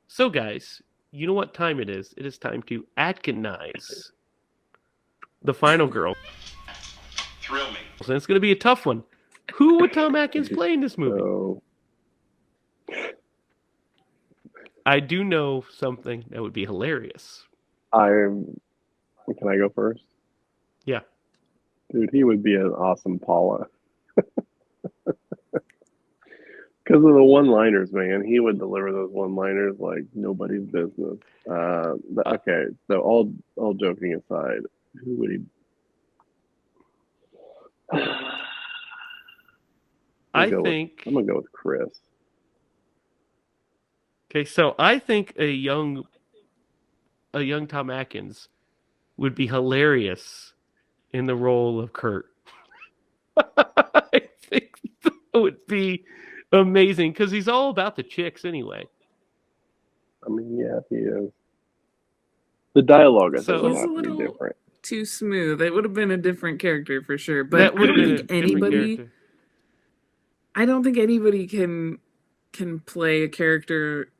So guys, you know what time it is? It is time to Atkinize the final girl. Thrill me. And it's going to be a tough one. Who would Tom Atkins play in this movie? So, I do know something that would be hilarious. Can I go first? Yeah. Dude, he would be an awesome Paula. Because of the one-liners, man. He would deliver those one-liners like nobody's business. Okay, so all joking aside, who would he... I'm going to go with Chris. Okay, so I think a young Tom Atkins would be hilarious in the role of Kurt. I think that would be amazing because he's all about the chicks anyway. I mean, yeah, he is. The dialogue, I think, would have to be different. Too smooth. It would have been a different character for sure. But I don't think anybody can play a character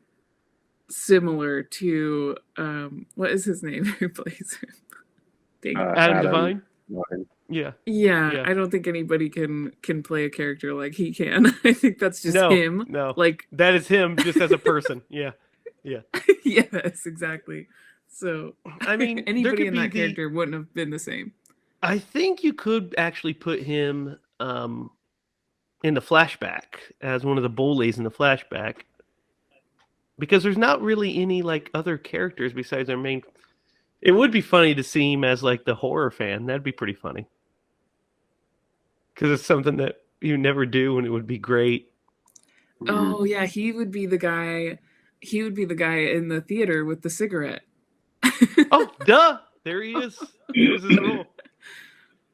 similar to what is his name who plays him? Adam Devine. Yeah. I don't think anybody can play a character like he can. I think that's just him. No, like that is him just as a person. Yeah. Yes, exactly. So I mean, anybody in that character wouldn't have been the same. I think you could actually put him in the flashback as one of the bullies in the flashback, because there's not really any like other characters besides our main. It would be funny to see him as like the horror fan. That'd be pretty funny. Because it's something that you never do, and it would be great. Oh yeah, he would be the guy. He would be the guy in the theater with the cigarette. Oh, duh! There he is. There's his role.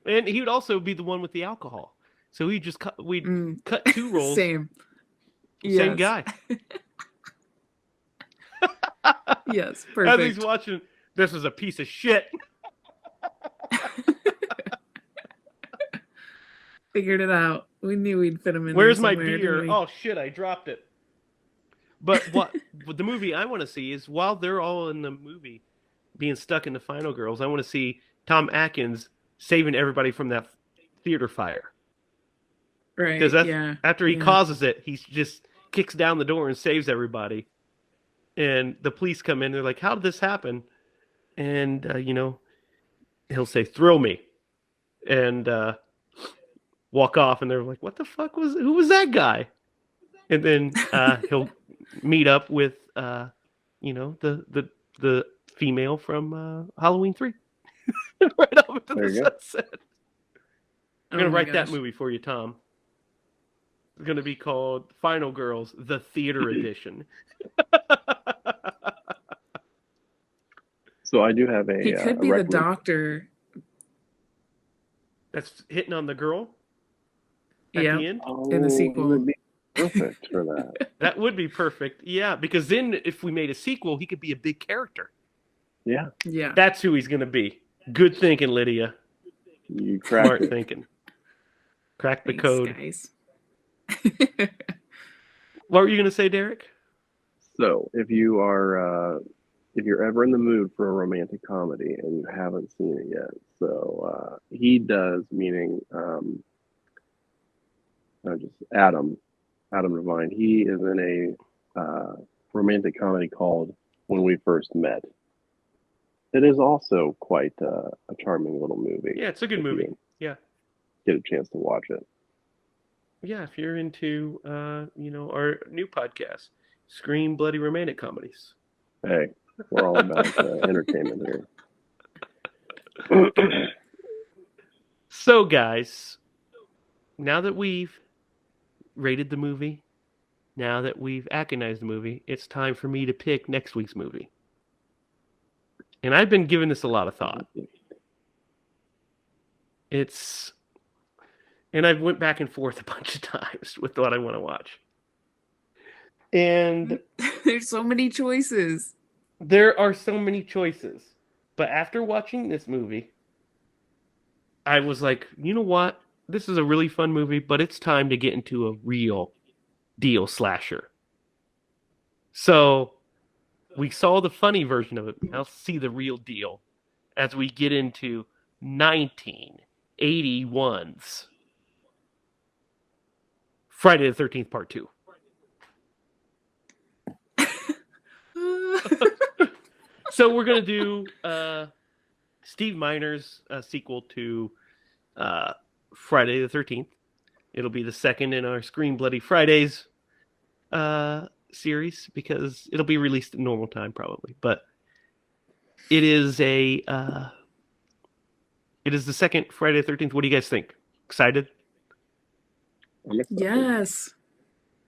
And he would also be the one with the alcohol. So we'd cut 2 roles. Same Guy. Yes, perfect. As he's watching, this is a piece of shit. Figured it out. We knew we'd fit him in. Where's my beer? Oh shit! I dropped it. But what the movie I want to see is while they're all in the movie being stuck in the final girls, I want to see Tom Atkins saving everybody from that theater fire. Right. Because after he causes it, he just kicks down the door and saves everybody. And the police come in. They're like, "How did this happen?" And he'll say, "Thrill me," and walk off. And they're like, "What the fuck who was that guy?" And then he'll meet up with the female from Halloween 3. Right off into There the you go. sunset. I'm Oh gonna my write that gosh. movie for you, Tom. It's gonna be called Final Girls: The Theater Edition. So I do have He could a be the recommend. doctor. That's hitting on the girl at Yeah. the end. Oh, In the he sequel. would be perfect for that. That would be perfect. Yeah, because then if we made a sequel, he could be a big character. Yeah, Yeah. That's who he's gonna be. Good thinking, Lydia. you cracked Smart it. thinking. Crack the Thanks, code. guys. What were you gonna say, Derek? So if you're ever in the mood for a romantic comedy and you haven't seen it yet, so he does, meaning just Adam Devine. He is in a romantic comedy called When We First Met. It is also quite a charming little movie. Yeah, it's a good if movie. you Yeah. get a chance to watch it. Yeah, if you're into our new podcast, Scream Bloody Romantic Comedies. Hey, we're all about entertainment here. So, guys, now that we've rated the movie, now that we've agonized the movie, it's time for me to pick next week's movie. And I've been giving this a lot of thought. And I've went back and forth a bunch of times with what I want to watch. And There's so many choices. there are so many choices. But after watching this movie, I was like, you know what? This is a really fun movie, but it's time to get into a real deal slasher. So we saw the funny version of it. Now let's see the real deal as we get into 1981's Friday the 13th Part 2. So we're going to do Steve Miner's sequel to Friday the 13th. It'll be the second in our Scream Bloody Fridays series because it'll be released at normal time probably. But it is the second Friday the 13th. What do you guys think? Excited? I'm excited. Yes.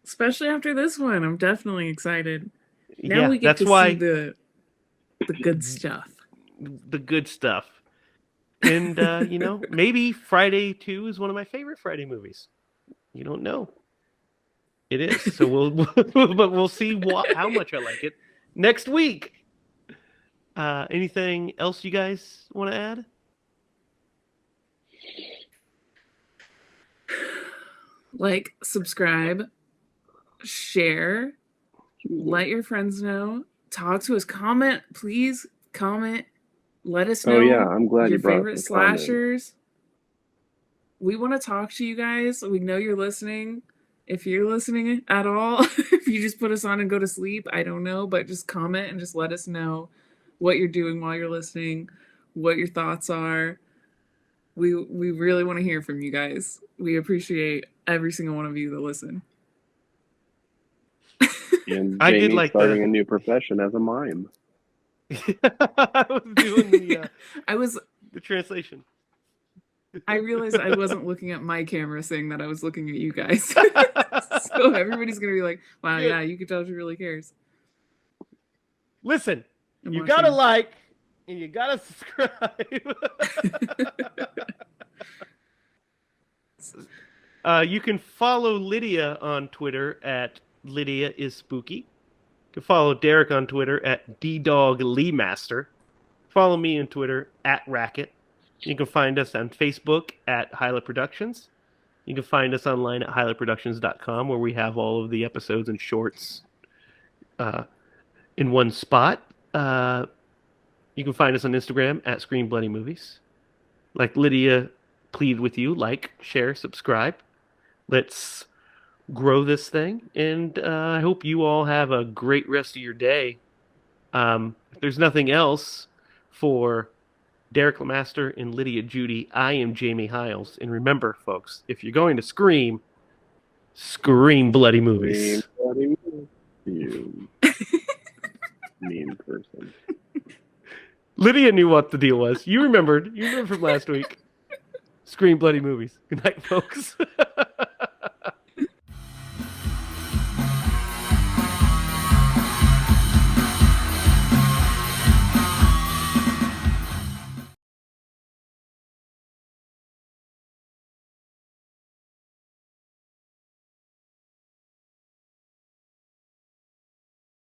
Especially after this one. I'm definitely excited. Now Yeah, we get that's to why see the good stuff. the good stuff. And maybe Friday 2 is one of my favorite Friday movies. You don't know. It is. So we'll see how much I like it next week. Anything else you guys want to add? Like, subscribe, share, let your friends know, talk to us, comment, please comment, let us know. Oh yeah, I'm glad your you brought up favorite the comment. slashers. We want to talk to you guys. We know you're listening. If you're listening at all, if you just put us on and go to sleep, I don't know, but just comment and just let us know what you're doing while you're listening, what your thoughts are. We really want to hear from you guys. We appreciate every single one of you that listen. And I did Jamie like starting a new profession as a mime. I was doing the translation. I realized I wasn't looking at my camera saying that I was looking at you guys. So everybody's going to be like, wow, yeah, you can tell she really cares. Listen, I'm you watching. got to like and you got to subscribe. You can follow Lydia on Twitter at Lydia is Spooky. You can follow Derek on Twitter at DDogLeeMaster. Follow me on Twitter at Racket. You can find us on Facebook at Hyla Productions. You can find us online at hylaproductions.com where we have all of the episodes and shorts in one spot. You can find us on Instagram at Scream Bloody Movies. Like Lydia pleaded with you, like, share, subscribe. Let's grow this thing. And I hope you all have a great rest of your day. If there's nothing else for Derek Lemaster and Lydia Judy, I am Jamie Hiles. And remember, folks, if you're going to scream, Scream bloody movies. You mean person. Lydia knew what the deal was. You remembered. You remember from last week. Scream bloody movies. Good night, folks.